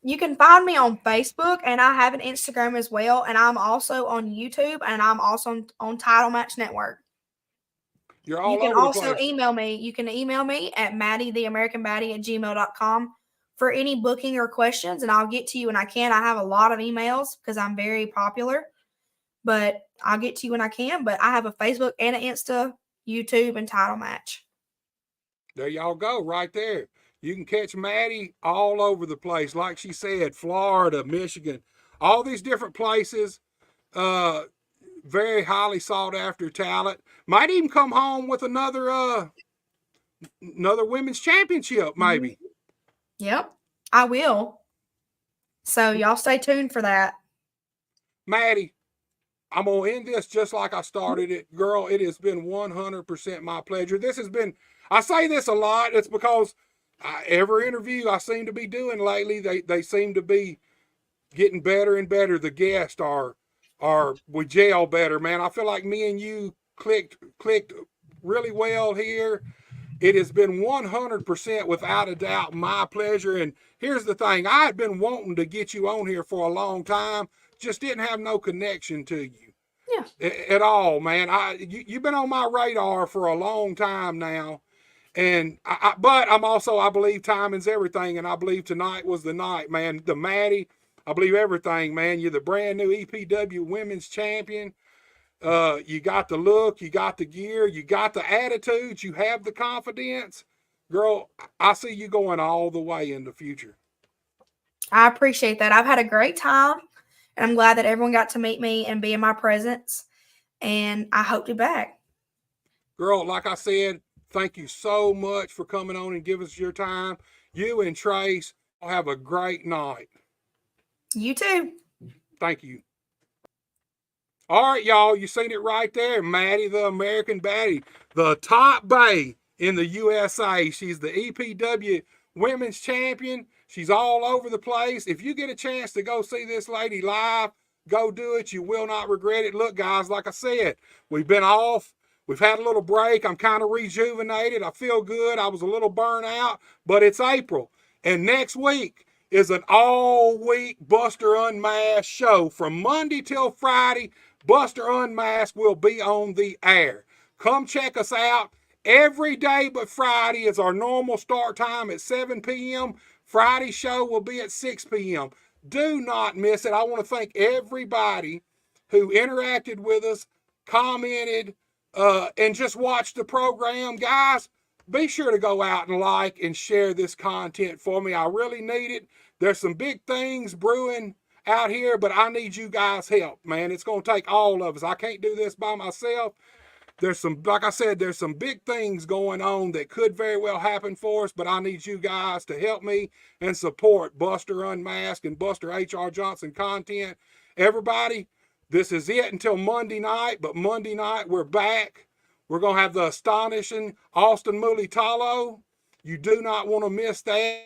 You can find me on Facebook, and I have an Instagram as well, and I'm also on YouTube, and I'm also on Title Match Network. You're all You can over the also place. email me. You can email me at MaddieTheAmericanBaddie@gmail.com for any booking or questions, and I'll get to you when I can. I have a lot of emails because I'm very popular, but I'll get to you when I can. But I have a Facebook and an Insta, YouTube, and Title Match. There y'all go, right there. You can catch Madi all over the place. Like she said, Florida, Michigan, all these different places. Very highly sought after talent. Might even come home with another women's championship, maybe. Yep, I will. So y'all stay tuned for that. Madi, I'm going to end this just like I started it. Girl, it has been 100% my pleasure. I say this a lot. It's because every interview I seem to be doing lately, they seem to be getting better and better. The guests are or we gel better, man. I feel like me and you clicked really well here. It has been 100% without a doubt my pleasure. And here's the thing, I had been wanting to get you on here for a long time, just didn't have no connection to you. Yeah. At all, man. You've been on my radar for a long time now. And but I'm also, I believe timing's everything, and I believe tonight was the night, man. The Madi, I believe everything, man. You're the brand new EPW Women's Champion. You got the look, you got the gear, you got the attitude, you have the confidence. Girl, I see you going all the way in the future. I appreciate that. I've had a great time, and I'm glad that everyone got to meet me and be in my presence, and I hope to be back. Girl, like I said, thank you so much for coming on and giving us your time. You and Trace will have a great night. You too. Thank you. All right, y'all, you seen it right there. Madi, the American Badi, the top bae in the USA. She's the EPW Women's Champion. She's all over the place. If you get a chance to go see this lady live, go do it. You will not regret it. Look, guys, like I said, we've been off. We've had a little break. I'm kind of rejuvenated. I feel good. I was a little burnt out, but it's April. And next week is an all-week Buster Unmasked show. From Monday till Friday, Buster Unmasked will be on the air. Come check us out. Every day but Friday is our normal start time at 7 p.m. Friday show will be at 6 p.m. Do not miss it. I want to thank everybody who interacted with us, commented, and just watched the program. Guys, be sure to go out and like and share this content for me. I really need it. There's some big things brewing out here, but I need you guys' help, man. It's going to take all of us. I can't do this by myself. There's some, like I said, there's some big things going on that could very well happen for us, but I need you guys to help me and support Buster Unmasked and Buster H.R. Johnson content. Everybody, this is it until Monday night, but Monday night we're back. We're going to have the astonishing Austin Mulitalo. You do not want to miss that.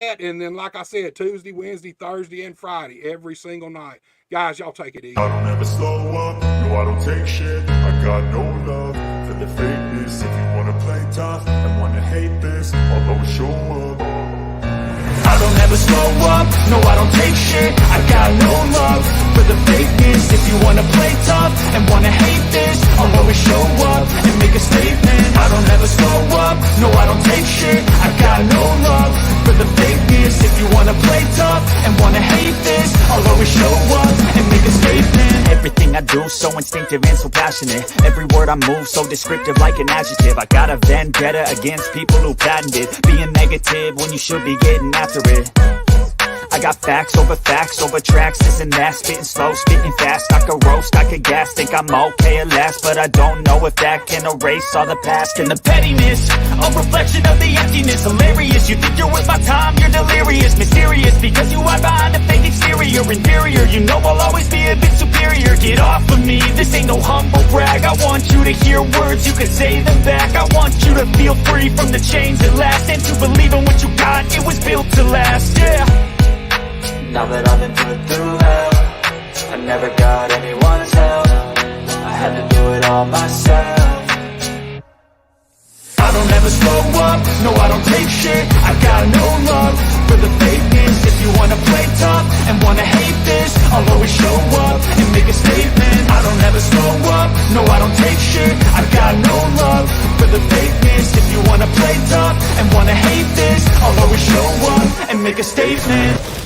And then, like I said, Tuesday, Wednesday, Thursday, and Friday, every single night. Guys, y'all take it easy. I don't ever slow up, no I don't take shit. I got no love for the fakeness. If you wanna play tough and wanna hate this, I'll always show up. I don't ever slow up, no I don't take shit. I got no love for the fakeness. If you wanna play tough and wanna hate this, I'll always show up and make a statement. I don't ever slow up, no I don't take shit. I got no love for the fakeness. If you wanna play tough and wanna hate this, I'll always show up and make a statement. Everything I do so instinctive and so passionate. Every word I move so descriptive like an adjective. I got a vendetta against people who patented being negative when you should be getting after it. I got facts over tracks, this and that. Spitting slow, spitting fast. I could roast, I could gas. Think I'm okay at last, but I don't know if that can erase all the past. And the pettiness, a reflection of the emptiness. Hilarious, you think you're worth my time, you're delirious. Mysterious, because you hide behind a fake exterior. Inferior, you know I'll always be a bit superior. Get off of me, this ain't no humble brag. I want you to hear words, you can say them back. I want you to feel free from the chains that last, and to believe in what you got, it was built to last, yeah. Now that I've been put through hell, I never got anyone's help. I had to do it all myself. I don't ever slow up, no I don't take shit. I got no love for the fakeness. If you wanna play tough and wanna hate this, I'll always show up and make a statement. I don't ever slow up, no I don't take shit. I got no love for the fakeness. If you wanna play tough and wanna hate this, I'll always show up and make a statement.